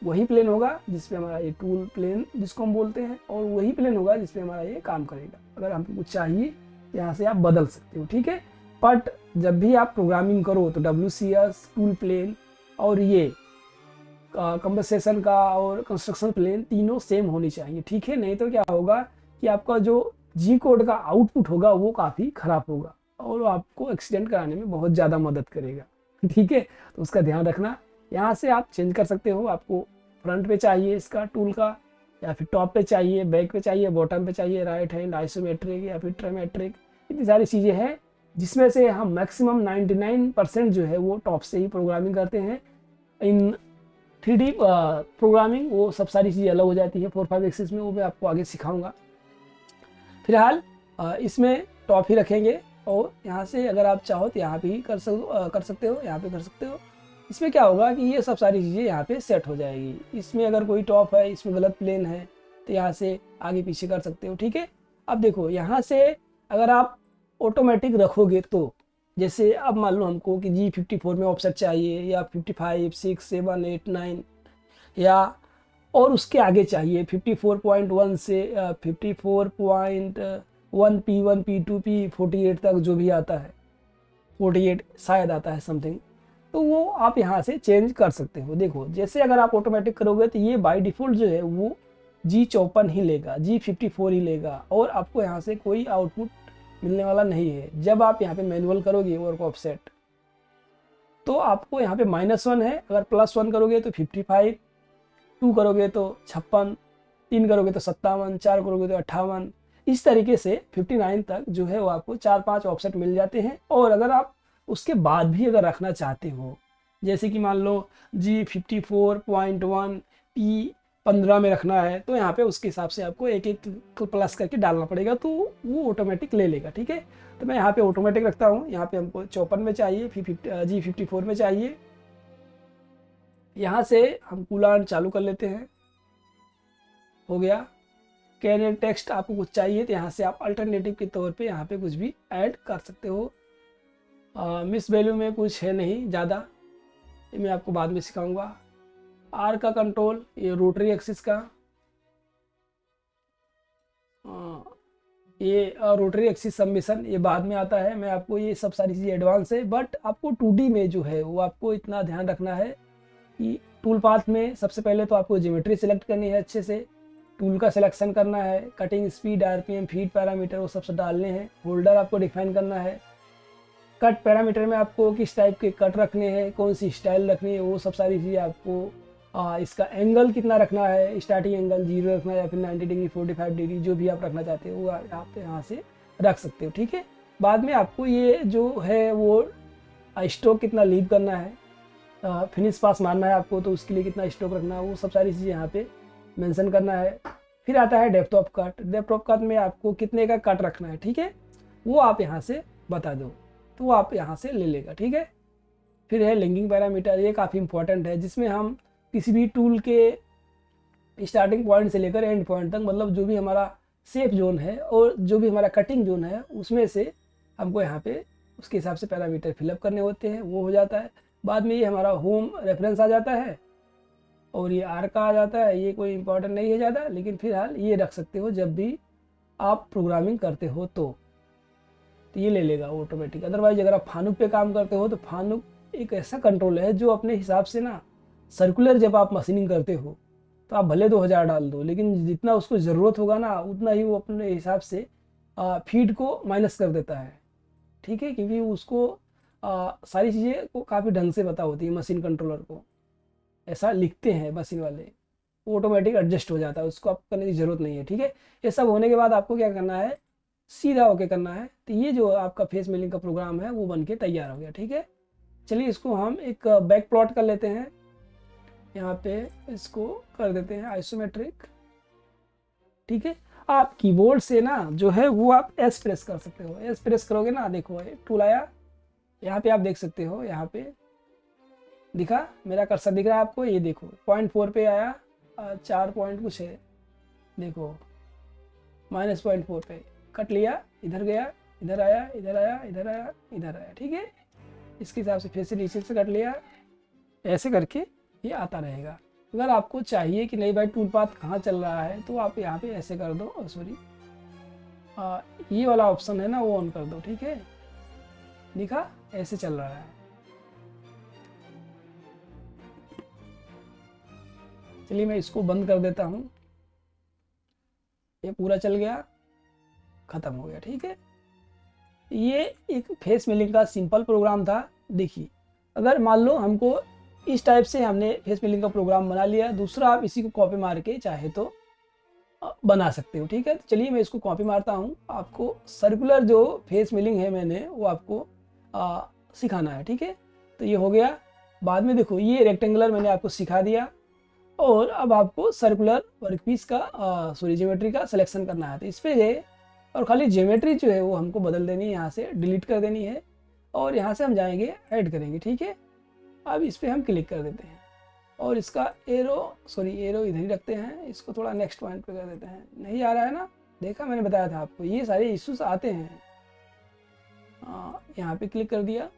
वही प्लेन होगा जिसपे हमारा ये टूल प्लेन जिसको हम बोलते हैं, और वही प्लेन होगा जिसपे हमारा ये काम करेगा। अगर हमको कुछ चाहिए यहाँ से आप बदल सकते हो। ठीक है, बट जब भी आप प्रोग्रामिंग करो तो WCS टूल प्लेन और ये कंपनसेशन का और कंस्ट्रक्शन प्लेन तीनों सेम होनी चाहिए। ठीक है, नहीं तो क्या होगा कि आपका जो G कोड का आउटपुट होगा वो काफ़ी ख़राब होगा और वो आपको एक्सीडेंट कराने में बहुत ज़्यादा मदद करेगा। ठीक है, तो उसका ध्यान रखना। यहाँ से आप चेंज कर सकते हो, आपको फ्रंट पे चाहिए इसका टूल का, या फिर टॉप पे चाहिए, बैक पे चाहिए, बॉटम पे चाहिए, राइट हैंड, आइसोमेट्रिक या फिर ट्राइमेट्रिक, इतनी सारी चीज़ें हैं जिसमें से हम मैक्सिमम 99% जो है वो टॉप से ही प्रोग्रामिंग करते हैं। इन 3D प्रोग्रामिंग वो सब सारी चीज़ें अलग हो जाती है 4-5 एक्सिस में, वो मैं आपको आगे सिखाऊंगा। फिलहाल इसमें टॉप ही रखेंगे, और यहाँ से अगर आप चाहो तो यहाँ पे ही कर सकते हो, यहाँ पे कर सकते हो। इसमें क्या होगा कि ये सब सारी चीज़ें यहाँ पे सेट हो जाएगी। इसमें अगर कोई टॉप है, इसमें गलत प्लेन है, तो यहाँ से आगे पीछे कर सकते हो। ठीक है, अब देखो यहाँ से अगर आप ऑटोमेटिक रखोगे तो, जैसे अब मान लो हमको कि G54 में ऑफसेट चाहिए, या 55, 6, 7, 8, 9, या और उसके आगे चाहिए 54.1 से 54.1 P1 P2 P48 तक जो भी आता है, 48 शायद आता है समथिंग, तो वो आप यहाँ से चेंज कर सकते हो। देखो जैसे अगर आप ऑटोमेटिक करोगे तो ये बाय डिफ़ॉल्ट जो है वो G54 ही लेगा, G54 ही लेगा, और आपको यहाँ से कोई आउटपुट मिलने वाला नहीं है। जब आप यहाँ पे मैनुअल करोगे वर्क ऑफसेट, तो आपको यहाँ पे -1 है, अगर +1 करोगे तो 55, 2 करोगे तो 56, 3 करोगे तो 57, 4 करोगे तो 58, इस तरीके से 59 तक जो है वो आपको 4-5 ऑफसेट मिल जाते हैं। और अगर आप उसके बाद भी अगर रखना चाहते हो, जैसे कि मान लो G54.1 P15 में रखना है, तो यहाँ पे उसके हिसाब से आपको एक एक प्लस करके डालना पड़ेगा, तो वो ऑटोमेटिक ले लेगा। ठीक है, तो मैं यहाँ पे ऑटोमेटिक रखता हूँ। यहाँ पे हमको 54 में चाहिए, फिर G54 में चाहिए। यहाँ से हम कूलांट चालू कर लेते हैं, हो गया। कैरियर टेक्स्ट आपको कुछ चाहिए तो यहाँ से आप अल्टरनेटिव के तौर पे यहाँ पे कुछ भी ऐड कर सकते हो। मिस वैल्यू में कुछ है नहीं ज़्यादा, ये मैं आपको बाद में सिखाऊंगा। आर का कंट्रोल, ये रोटरी एक्सिस का, ये रोटरी एक्सिस सबमिशन ये बाद में आता है। मैं आपको ये सब सारी चीज़ें एडवांस है, बट आपको 2D में जो है वो आपको इतना ध्यान रखना है कि टूल पाथ में सबसे पहले तो आपको ज्योमेट्री सेलेक्ट करनी है अच्छे से, टूल का सिलेक्शन करना है, cutting speed, RPM, feed parameter वो सब डालने हैं। होल्डर आपको डिफाइन करना है। कट पैरामीटर में आपको किस टाइप के कट रखने हैं, कौन सी स्टाइल रखनी है, वो सब सारी चीज़ें आपको इसका एंगल कितना रखना है, स्टार्टिंग एंगल 0 रखना है या फिर 90 डिग्री, 45 डिग्री, जो भी आप रखना चाहते हो वो आप यहाँ से रख सकते हो। ठीक है, बाद में आपको ये जो है वो स्ट्रोक कितना लीव करना है, फिनिश पास मारना है आपको, तो उसके लिए कितना स्ट्रोक रखना है, वो सब सारी चीज़ें यहाँ पे मेंशन करना है। फिर आता है depth of cut. Depth of cut में आपको कितने का कट रखना है, ठीक है, वो आप यहाँ से बता दो तो वो आप यहाँ से ले लेगा। ठीक है, फिर है लिंकिंग पैरामीटर, ये काफ़ी इंपॉर्टेंट है, जिसमें हम किसी भी टूल के स्टार्टिंग पॉइंट से लेकर एंड पॉइंट तक, मतलब जो भी हमारा सेफ जोन है और जो भी हमारा कटिंग जोन है, उसमें से हमको यहाँ पे उसके हिसाब से पैरामीटर फिलअप करने होते हैं, वो हो जाता है। बाद में ये हमारा होम रेफरेंस आ जाता है और ये आर का आ जाता है। ये कोई इंपॉर्टेंट नहीं है ज़्यादा, लेकिन फिलहाल ये रख सकते हो जब भी आप प्रोग्रामिंग करते हो तो ये ले लेगा ऑटोमेटिक। अदरवाइज अगर आप फानुक पे काम करते हो तो फानुक एक ऐसा कंट्रोल है जो अपने हिसाब से ना सर्कुलर, जब आप मशीनिंग करते हो तो आप भले 2000 डाल दो, लेकिन जितना उसको ज़रूरत होगा ना उतना ही वो अपने हिसाब से फीड को माइनस कर देता है। ठीक है, क्योंकि उसको सारी चीज़ें को काफ़ी ढंग से पता होती है मशीन कंट्रोलर को, ऐसा लिखते हैं मशीन वाले, ऑटोमेटिक एडजस्ट हो जाता है, उसको आप करने की ज़रूरत नहीं है। ठीक है, ये सब होने के बाद आपको क्या करना है, सीधा ओके करना है। तो ये जो आपका फेस मिलिंग का प्रोग्राम है वो बन के तैयार हो गया। ठीक है, चलिए इसको हम एक बैक प्लॉट कर लेते हैं। यहाँ पे इसको कर देते हैं आइसोमेट्रिक। ठीक है, आप कीबोर्ड से ना जो है वो आप एस प्रेस कर सकते हो। एस प्रेस करोगे ना, देखो टूल आया, यहाँ पे आप देख सकते हो, यहाँ पे दिखा, मेरा कर्सर दिख रहा है आपको, ये देखो 0.4 पे आया, 4 पॉइंट कुछ है, देखो -0.4 पे कट लिया, इधर गया, इधर आया, इधर आया, इधर आया, इधर आया। ठीक है, इसके हिसाब से फिर से नीचे से कट लिया, ऐसे करके ये आता रहेगा। अगर आपको चाहिए कि नहीं भाई टूल पाथ कहाँ चल रहा है, तो आप यहाँ पे ऐसे कर दो, सॉरी ये वाला ऑप्शन है ना वो ऑन कर दो। ठीक है, दिखा ऐसे चल रहा है। चलिए मैं इसको बंद कर देता हूँ, ये पूरा चल गया, ख़त्म हो गया। ठीक है, ये एक फेस मिलिंग का सिंपल प्रोग्राम था। देखिए, अगर मान लो हमको इस टाइप से हमने फेस मिलिंग का प्रोग्राम बना लिया, दूसरा आप इसी को कॉपी मार के चाहे तो बना सकते हो। ठीक है, तो चलिए मैं इसको कॉपी मारता हूँ, आपको सर्कुलर जो फेस मिलिंग है मैंने वो आपको सिखाना है। ठीक है, तो ये हो गया। बाद में देखो ये रेक्टेंगुलर मैंने आपको सिखा दिया, और अब आपको सर्कुलर वर्कपीस का सॉरी ज्योमेट्री का सिलेक्शन करना है। तो इस पर है, और खाली ज्योमेट्री जो है वो हमको बदल देनी है, यहाँ से डिलीट कर देनी है, और यहाँ से हम जाएंगे ऐड करेंगे। ठीक है, अब इस पर हम क्लिक कर देते हैं, और इसका एरो इधर ही रखते हैं, इसको थोड़ा नेक्स्ट पॉइंट पे कर देते हैं। नहीं आ रहा है ना, देखा मैंने बताया था आपको ये सारे इश्यूज आते हैं। यहाँ पे क्लिक कर दिया,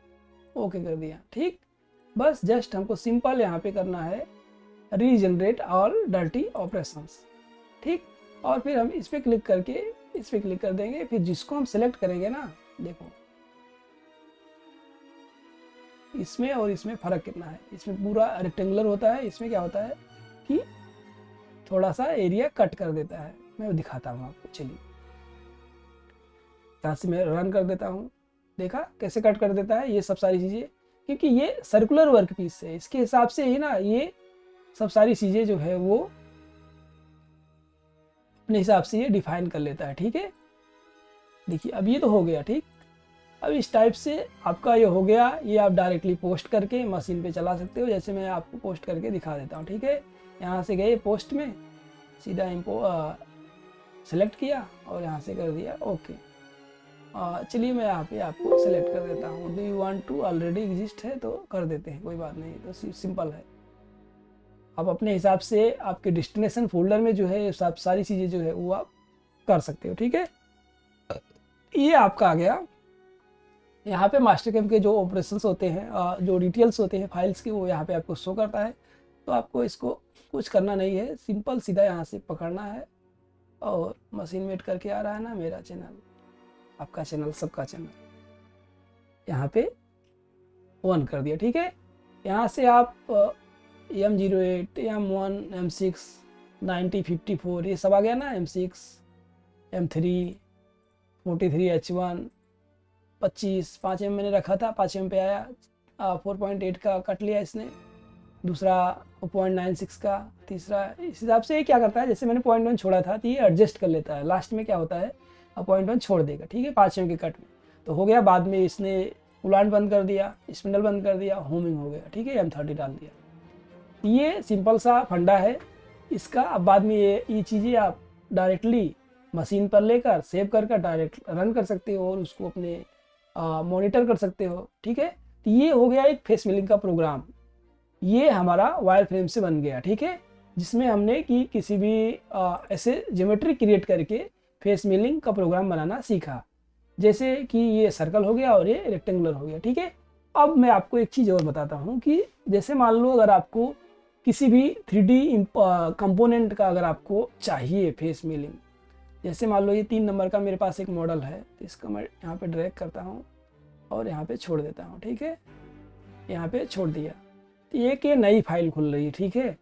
ओके कर दिया। ठीक, बस जस्ट हमको सिंपल यहाँ पे करना है रीजनरेट ऑल डर्टी ऑपरेशंस। ठीक, और फिर हम इस पर क्लिक करके इस पर क्लिक कर देंगे। फिर जिसको हम सेलेक्ट करेंगे ना, देखो इसमें और इसमें फ़र्क कितना है, इसमें पूरा रेक्टेंगुलर होता है, इसमें क्या होता है कि थोड़ा सा एरिया कट कर देता है। मैं वो दिखाता हूँ आपको, चलिए यहाँ से मैं रन कर देता हूँ, देखा कैसे कट कर देता है ये सब सारी चीज़ें, क्योंकि ये सर्कुलर वर्क पीस है, इसके हिसाब से ही ना ये सब सारी चीज़ें जो है वो अपने हिसाब से ये डिफाइन कर लेता है। ठीक है, देखिए अब ये तो हो गया। ठीक, अब इस टाइप से आपका ये हो गया, ये आप डायरेक्टली पोस्ट करके मशीन पे चला सकते हो, जैसे मैं आपको पोस्ट करके दिखा देता हूँ। ठीक है, यहाँ से गए पोस्ट में, सीधा सेलेक्ट किया और यहाँ से कर दिया ओके। चलिए मैं यहाँ पे आपको सेलेक्ट कर देता हूँ, do you want to already exist है तो कर देते हैं, कोई बात नहीं, तो सिंपल है। आप अपने हिसाब से आपके डेस्टिनेशन फोल्डर में जो है सब सारी चीज़ें जो है वो आप कर सकते हो। ठीक है, ये आपका आ गया। यहाँ पे मास्टर कैम के जो ऑपरेशंस होते हैं, जो डिटेल्स होते हैं फाइल्स की, वो यहाँ पे आपको शो करता है। तो आपको इसको कुछ करना नहीं है, सिंपल सीधा यहाँ से पकड़ना है, और मशीन मेट करके आ रहा है ना मेरा चैनल, आपका चैनल, सबका चैनल, यहाँ पे ऑन कर दिया। ठीक है, यहाँ से आप M08, M1, M6 90 54 ये सब आ गया ना, M6 M3 43 H1 25 5 मैंने रखा था, 5 पे आया। 4.8 का कट लिया इसने, दूसरा 0.96 का, तीसरा। इस हिसाब से ये क्या करता है, जैसे मैंने 0.1 छोड़ा था तो ये एडजस्ट कर लेता है, लास्ट में क्या होता है 0.1 छोड़ देगा, ठीक है, 5 के कट में। तो हो गया, बाद में इसने उलान बंद कर दिया, स्पिंडल बंद कर दिया, होमिंग हो गया, ठीक है, M30 डाल दिया। ये सिंपल सा फंडा है इसका। अब बाद में ये चीज़ें आप डायरेक्टली मशीन पर लेकर सेव कर डायरेक्ट रन कर सकते हो और उसको अपने मॉनिटर कर सकते हो, ठीक है। तो ये हो गया एक फेस मिलिंग का प्रोग्राम। ये हमारा वायर फ्रेम से बन गया, ठीक है, जिसमें हमने कि किसी भी ऐसे ज्योमेट्री क्रिएट करके फेस मिलिंग का प्रोग्राम बनाना सीखा। जैसे कि ये सर्कल हो गया और ये रेक्टेंगुलर हो गया, ठीक है। अब मैं आपको एक चीज़ और बताता हूँ कि जैसे मान लो अगर आपको किसी भी 3D कंपोनेंट का अगर आपको चाहिए फेस मिलिंग, जैसे मान लो ये 3 नंबर का मेरे पास एक मॉडल है, तो इसको मैं यहाँ पे ड्रैग करता हूँ और यहाँ पे छोड़ देता हूँ, ठीक है, यहाँ पे छोड़ दिया। तो ये कि नई फाइल खुल रही है, ठीक है,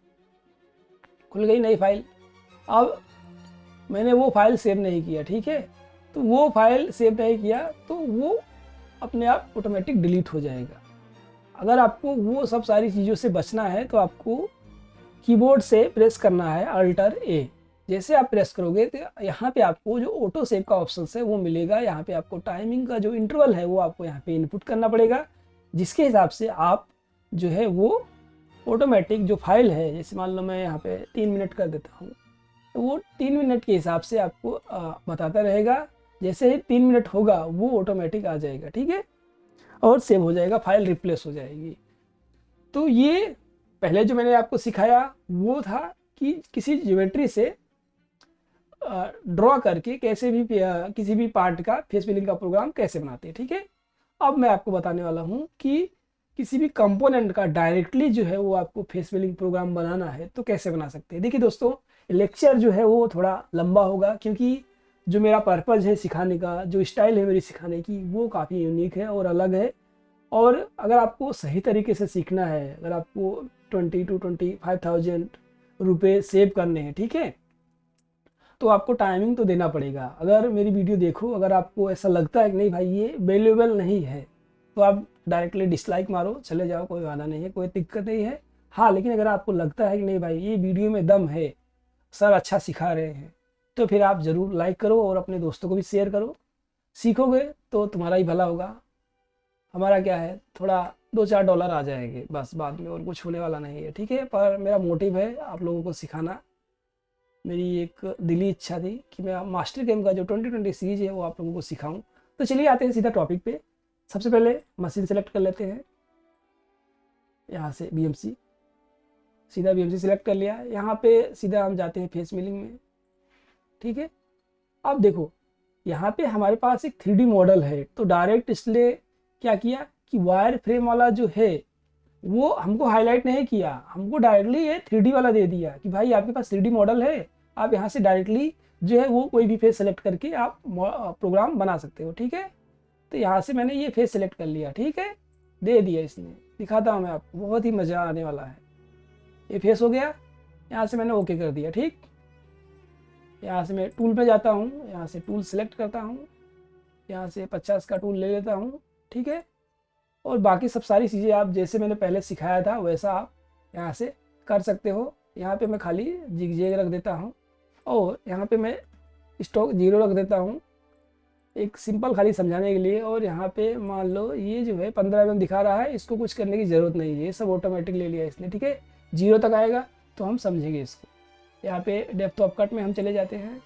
खुल गई नई फाइल। अब मैंने वो फाइल सेव नहीं किया, ठीक है, तो वो फाइल सेव नहीं किया तो वो अपने आप ऑटोमेटिक डिलीट हो जाएगा। अगर आपको वो सब सारी चीज़ों से बचना है तो आपको कीबोर्ड से प्रेस करना है Alt+A। जैसे आप प्रेस करोगे तो यहाँ पे आपको जो ऑटो सेव का ऑप्शन है वो मिलेगा। यहाँ पे आपको टाइमिंग का जो इंटरवल है वो आपको यहाँ पे इनपुट करना पड़ेगा, जिसके हिसाब से आप जो है वो ऑटोमेटिक जो फाइल है, जैसे मान लो मैं यहाँ पे 3 मिनट कर देता हूँ, तो वो 3 मिनट के हिसाब से आपको बताता रहेगा। जैसे ही 3 मिनट होगा वो ऑटोमेटिक आ जाएगा, ठीक है, और सेव हो जाएगा, फाइल रिप्लेस हो जाएगी। तो ये पहले जो मैंने आपको सिखाया वो था कि किसी ज्योमेट्री से ड्रॉ करके कैसे भी किसी भी पार्ट का फेस फिलिंग का प्रोग्राम कैसे बनाते हैं, ठीक है। अब मैं आपको बताने वाला हूँ कि किसी भी कंपोनेंट का डायरेक्टली जो है वो आपको फेस फिलिंग प्रोग्राम बनाना है तो कैसे बना सकते हैं। देखिए दोस्तों, लेक्चर जो है वो थोड़ा लंबा होगा, क्योंकि जो मेरा पर्पज़ है सिखाने का, जो स्टाइल है मेरी सिखाने की, वो काफ़ी यूनिक है और अलग है। और अगर आपको सही तरीके से सीखना है, अगर आपको 20 to 25,000 रुपये सेव करने हैं, ठीक है, तो आपको टाइमिंग तो देना पड़ेगा। अगर मेरी वीडियो देखो, अगर आपको ऐसा लगता है कि नहीं भाई ये वैल्यूएबल नहीं है, तो आप डायरेक्टली डिसलाइक मारो, चले जाओ, कोई वादा नहीं है, कोई दिक्कत नहीं है। हाँ, लेकिन अगर आपको लगता है कि नहीं भाई ये वीडियो में दम है, सर अच्छा सिखा रहे हैं, तो फिर आप ज़रूर लाइक करो और अपने दोस्तों को भी शेयर करो। सीखोगे तो तुम्हारा ही भला होगा, हमारा क्या है, थोड़ा $2-4 आ जाएंगे बस, बाद में और कुछ होने वाला नहीं है, ठीक है। पर मेरा मोटिव है आप लोगों को सिखाना। मेरी एक दिली इच्छा थी कि मैं मास्टर गेम का जो 2020 सीरीज है वो आप लोगों को सिखाऊं। तो चलिए आते हैं सीधा टॉपिक पे। सबसे पहले मशीन सेलेक्ट कर लेते हैं, यहाँ से BMC, सीधा BMC सेलेक्ट कर लिया। यहाँ पे सीधा हम जाते हैं फेस मिलिंग में, ठीक है। अब देखो यहाँ पे हमारे पास एक 3D मॉडल है, तो डायरेक्ट इसलिए क्या किया कि वायर फ्रेम वाला जो है वो हमको हाईलाइट नहीं किया, हमको डायरेक्टली ये 3D वाला दे दिया कि भाई आपके पास 3D मॉडल है, आप यहाँ से डायरेक्टली जो है वो कोई भी फेस सेलेक्ट करके आप प्रोग्राम बना सकते हो, ठीक है। तो यहाँ से मैंने ये फेस सेलेक्ट कर लिया, ठीक है, दे दिया इसने। दिखाता हूँ मैं आपको, बहुत ही मज़ा आने वाला है। ये फेस हो गया, यहाँ से मैंने ओके कर दिया, ठीक। यहाँ से मैं टूल पे जाता हूँ, यहाँ से टूल सेलेक्ट करता हूँ, यहाँ से 50 का टूल ले लेता हूँ, ठीक है। और बाकी सब सारी चीज़ें आप जैसे मैंने पहले सिखाया था वैसा आप यहाँ से कर सकते हो। यहाँ पे मैं खाली जिग रख देता हूँ और यहाँ पे मैं स्टॉक 0 रख देता हूँ, एक सिंपल खाली समझाने के लिए। और यहाँ पे मान लो ये जो है 15 mm दिखा रहा है, इसको कुछ करने की ज़रूरत नहीं है, ये सब ऑटोमेटिक ले लिया इसने, ठीक है। 0 तक आएगा तो हम समझेंगे इसको। यहाँ पे डेप्थ ऑफ कट में हम चले जाते हैं,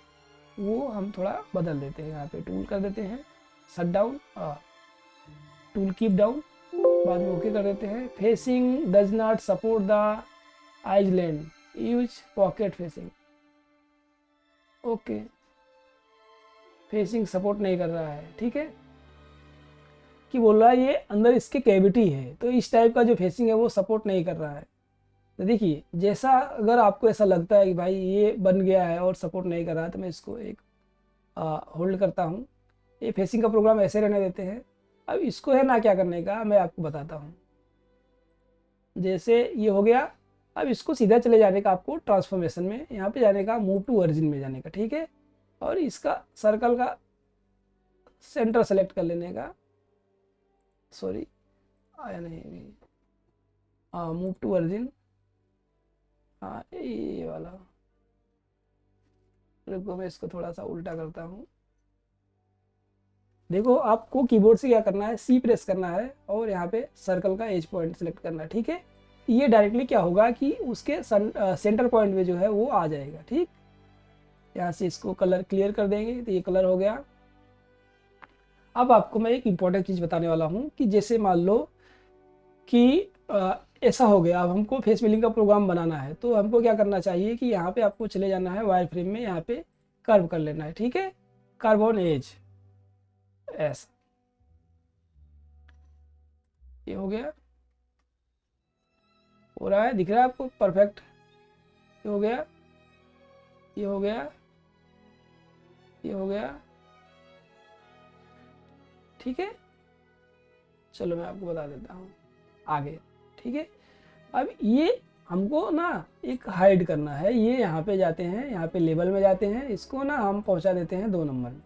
वो हम थोड़ा बदल देते हैं, यहाँ पे टूल कर देते हैं shut down, tool keep down, बाद में ओके कर देते हैं। Facing does not support the island, use pocket facing, okay, facing support नहीं कर रहा है, ठीक है। कि बोल रहा है ये अंदर इसके कैविटी है, तो इस टाइप का जो फेसिंग है वो सपोर्ट नहीं कर रहा है। तो देखिए, जैसा अगर आपको ऐसा लगता है कि भाई ये बन गया है और सपोर्ट नहीं कर रहा है, तो मैं इसको एक होल्ड करता हूँ। ये फेसिंग का प्रोग्राम ऐसे रहने देते हैं। अब इसको है ना क्या करने का, मैं आपको बताता हूँ। जैसे ये हो गया, अब इसको सीधा चले जाने का आपको ट्रांसफॉर्मेशन में यहाँ पे जाने का, मूव टू ओरिजिन में जाने का, ठीक है। और इसका सर्कल का सेंटर सेलेक्ट कर लेने का, सॉरी आया नहीं अभी, हाँ मूव टू ओरिजिन, हाँ ये वाला, रुको मैं इसको थोड़ा सा उल्टा करता हूँ। देखो आपको कीबोर्ड से क्या करना है, सी प्रेस करना है और यहाँ पे सर्कल का एज पॉइंट सेलेक्ट करना है, ठीक है। ये डायरेक्टली क्या होगा कि उसके सेंटर पॉइंट में जो है वो आ जाएगा, ठीक। यहाँ से इसको कलर क्लियर कर देंगे तो ये कलर हो गया। अब आपको मैं एक इम्पॉर्टेंट चीज़ बताने वाला हूँ कि जैसे मान लो कि ऐसा हो गया, अब हमको फेस मिलिंग का प्रोग्राम बनाना है, तो हमको क्या करना चाहिए कि यहाँ पे आपको चले जाना है वायर फ्रेम में, यहाँ पे कर्व कर लेना है, ठीक है। कर्व ऑन एज, ऐसा ये हो गया, हो रहा है, दिख रहा है आपको, परफेक्ट। ये हो गया, ये हो गया, ये हो गया, ठीक है। चलो मैं आपको बता देता हूँ आगे, ठीक है। अब ये हमको ना एक हाइड करना है, ये यहाँ पे जाते हैं, यहाँ पे लेवल में जाते हैं, इसको ना हम पहुँचा देते हैं 2 नंबर में।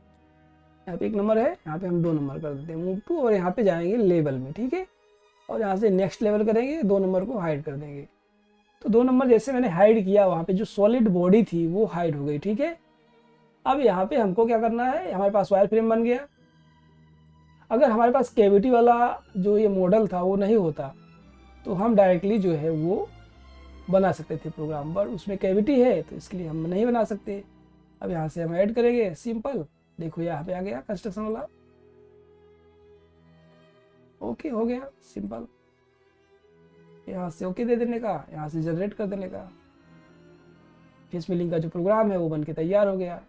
यहाँ पे 1 नंबर है, यहाँ पे हम 2 नंबर कर देते हैं, मूव टू, और यहाँ पे जाएंगे लेवल में, ठीक है। और यहाँ से नेक्स्ट लेवल करेंगे, 2 नंबर को हाइड कर देंगे। तो 2 नंबर जैसे मैंने हाइड किया, वहाँ पे जो सॉलिड बॉडी थी वो हाइड हो गई, ठीक है। अब यहाँ पे हमको क्या करना है, हमारे पास वायर फ्रेम बन गया। अगर हमारे पास कैविटी वाला जो ये मॉडल था वो नहीं होता तो हम डायरेक्टली जो है वो बना सकते थे प्रोग्राम, पर उसमें कैविटी है तो इसके लिए हम नहीं बना सकते। अब यहाँ से हम ऐड करेंगे सिंपल, देखो यहाँ पे आ गया कंस्ट्रक्शन वाला, ओके हो गया सिंपल। यहाँ से ओके दे देने का, यहाँ से जनरेट कर देने का, फेस मिलिंग का जो प्रोग्राम है वो बन के तैयार हो गया,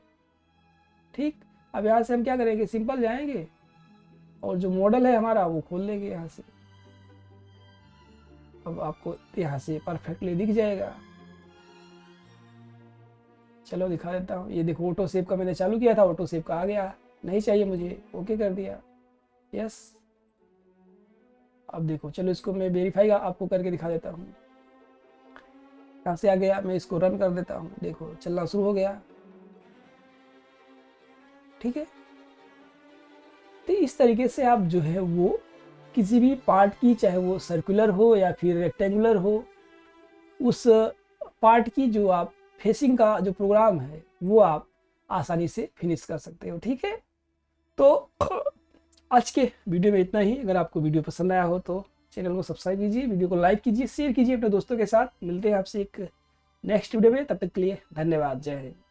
ठीक। अब यहाँ से हम क्या करेंगे, सिंपल जाएंगे और जो मॉडल है हमारा वो खोल लेंगे यहाँ से। अब आपको यहाँ से परफेक्टली दिख जाएगा। चलो दिखा देता हूँ, ये देखो ऑटो सेव का मैंने चालू किया था, ऑटो सेव का आ गया, नहीं चाहिए मुझे, ओके कर दिया, यस। अब देखो, चलो इसको मैं वेरीफाई आपको करके दिखा देता हूँ। यहाँ से आ गया, मैं इसको रन कर देता हूँ, देखो चलना शुरू हो गया, ठीक है। तो इस तरीके से आप जो है वो किसी भी पार्ट की, चाहे वो सर्कुलर हो या फिर रेक्टेंगुलर हो, उस पार्ट की जो आप फेसिंग का जो प्रोग्राम है वो आप आसानी से फिनिश कर सकते हो, ठीक है। तो आज के वीडियो में इतना ही। अगर आपको वीडियो पसंद आया हो तो चैनल को सब्सक्राइब कीजिए, वीडियो को लाइक कीजिए, शेयर कीजिए अपने दोस्तों के साथ। मिलते हैं आपसे एक नेक्स्ट वीडियो में, तब तक के लिए धन्यवाद, जय हिंद।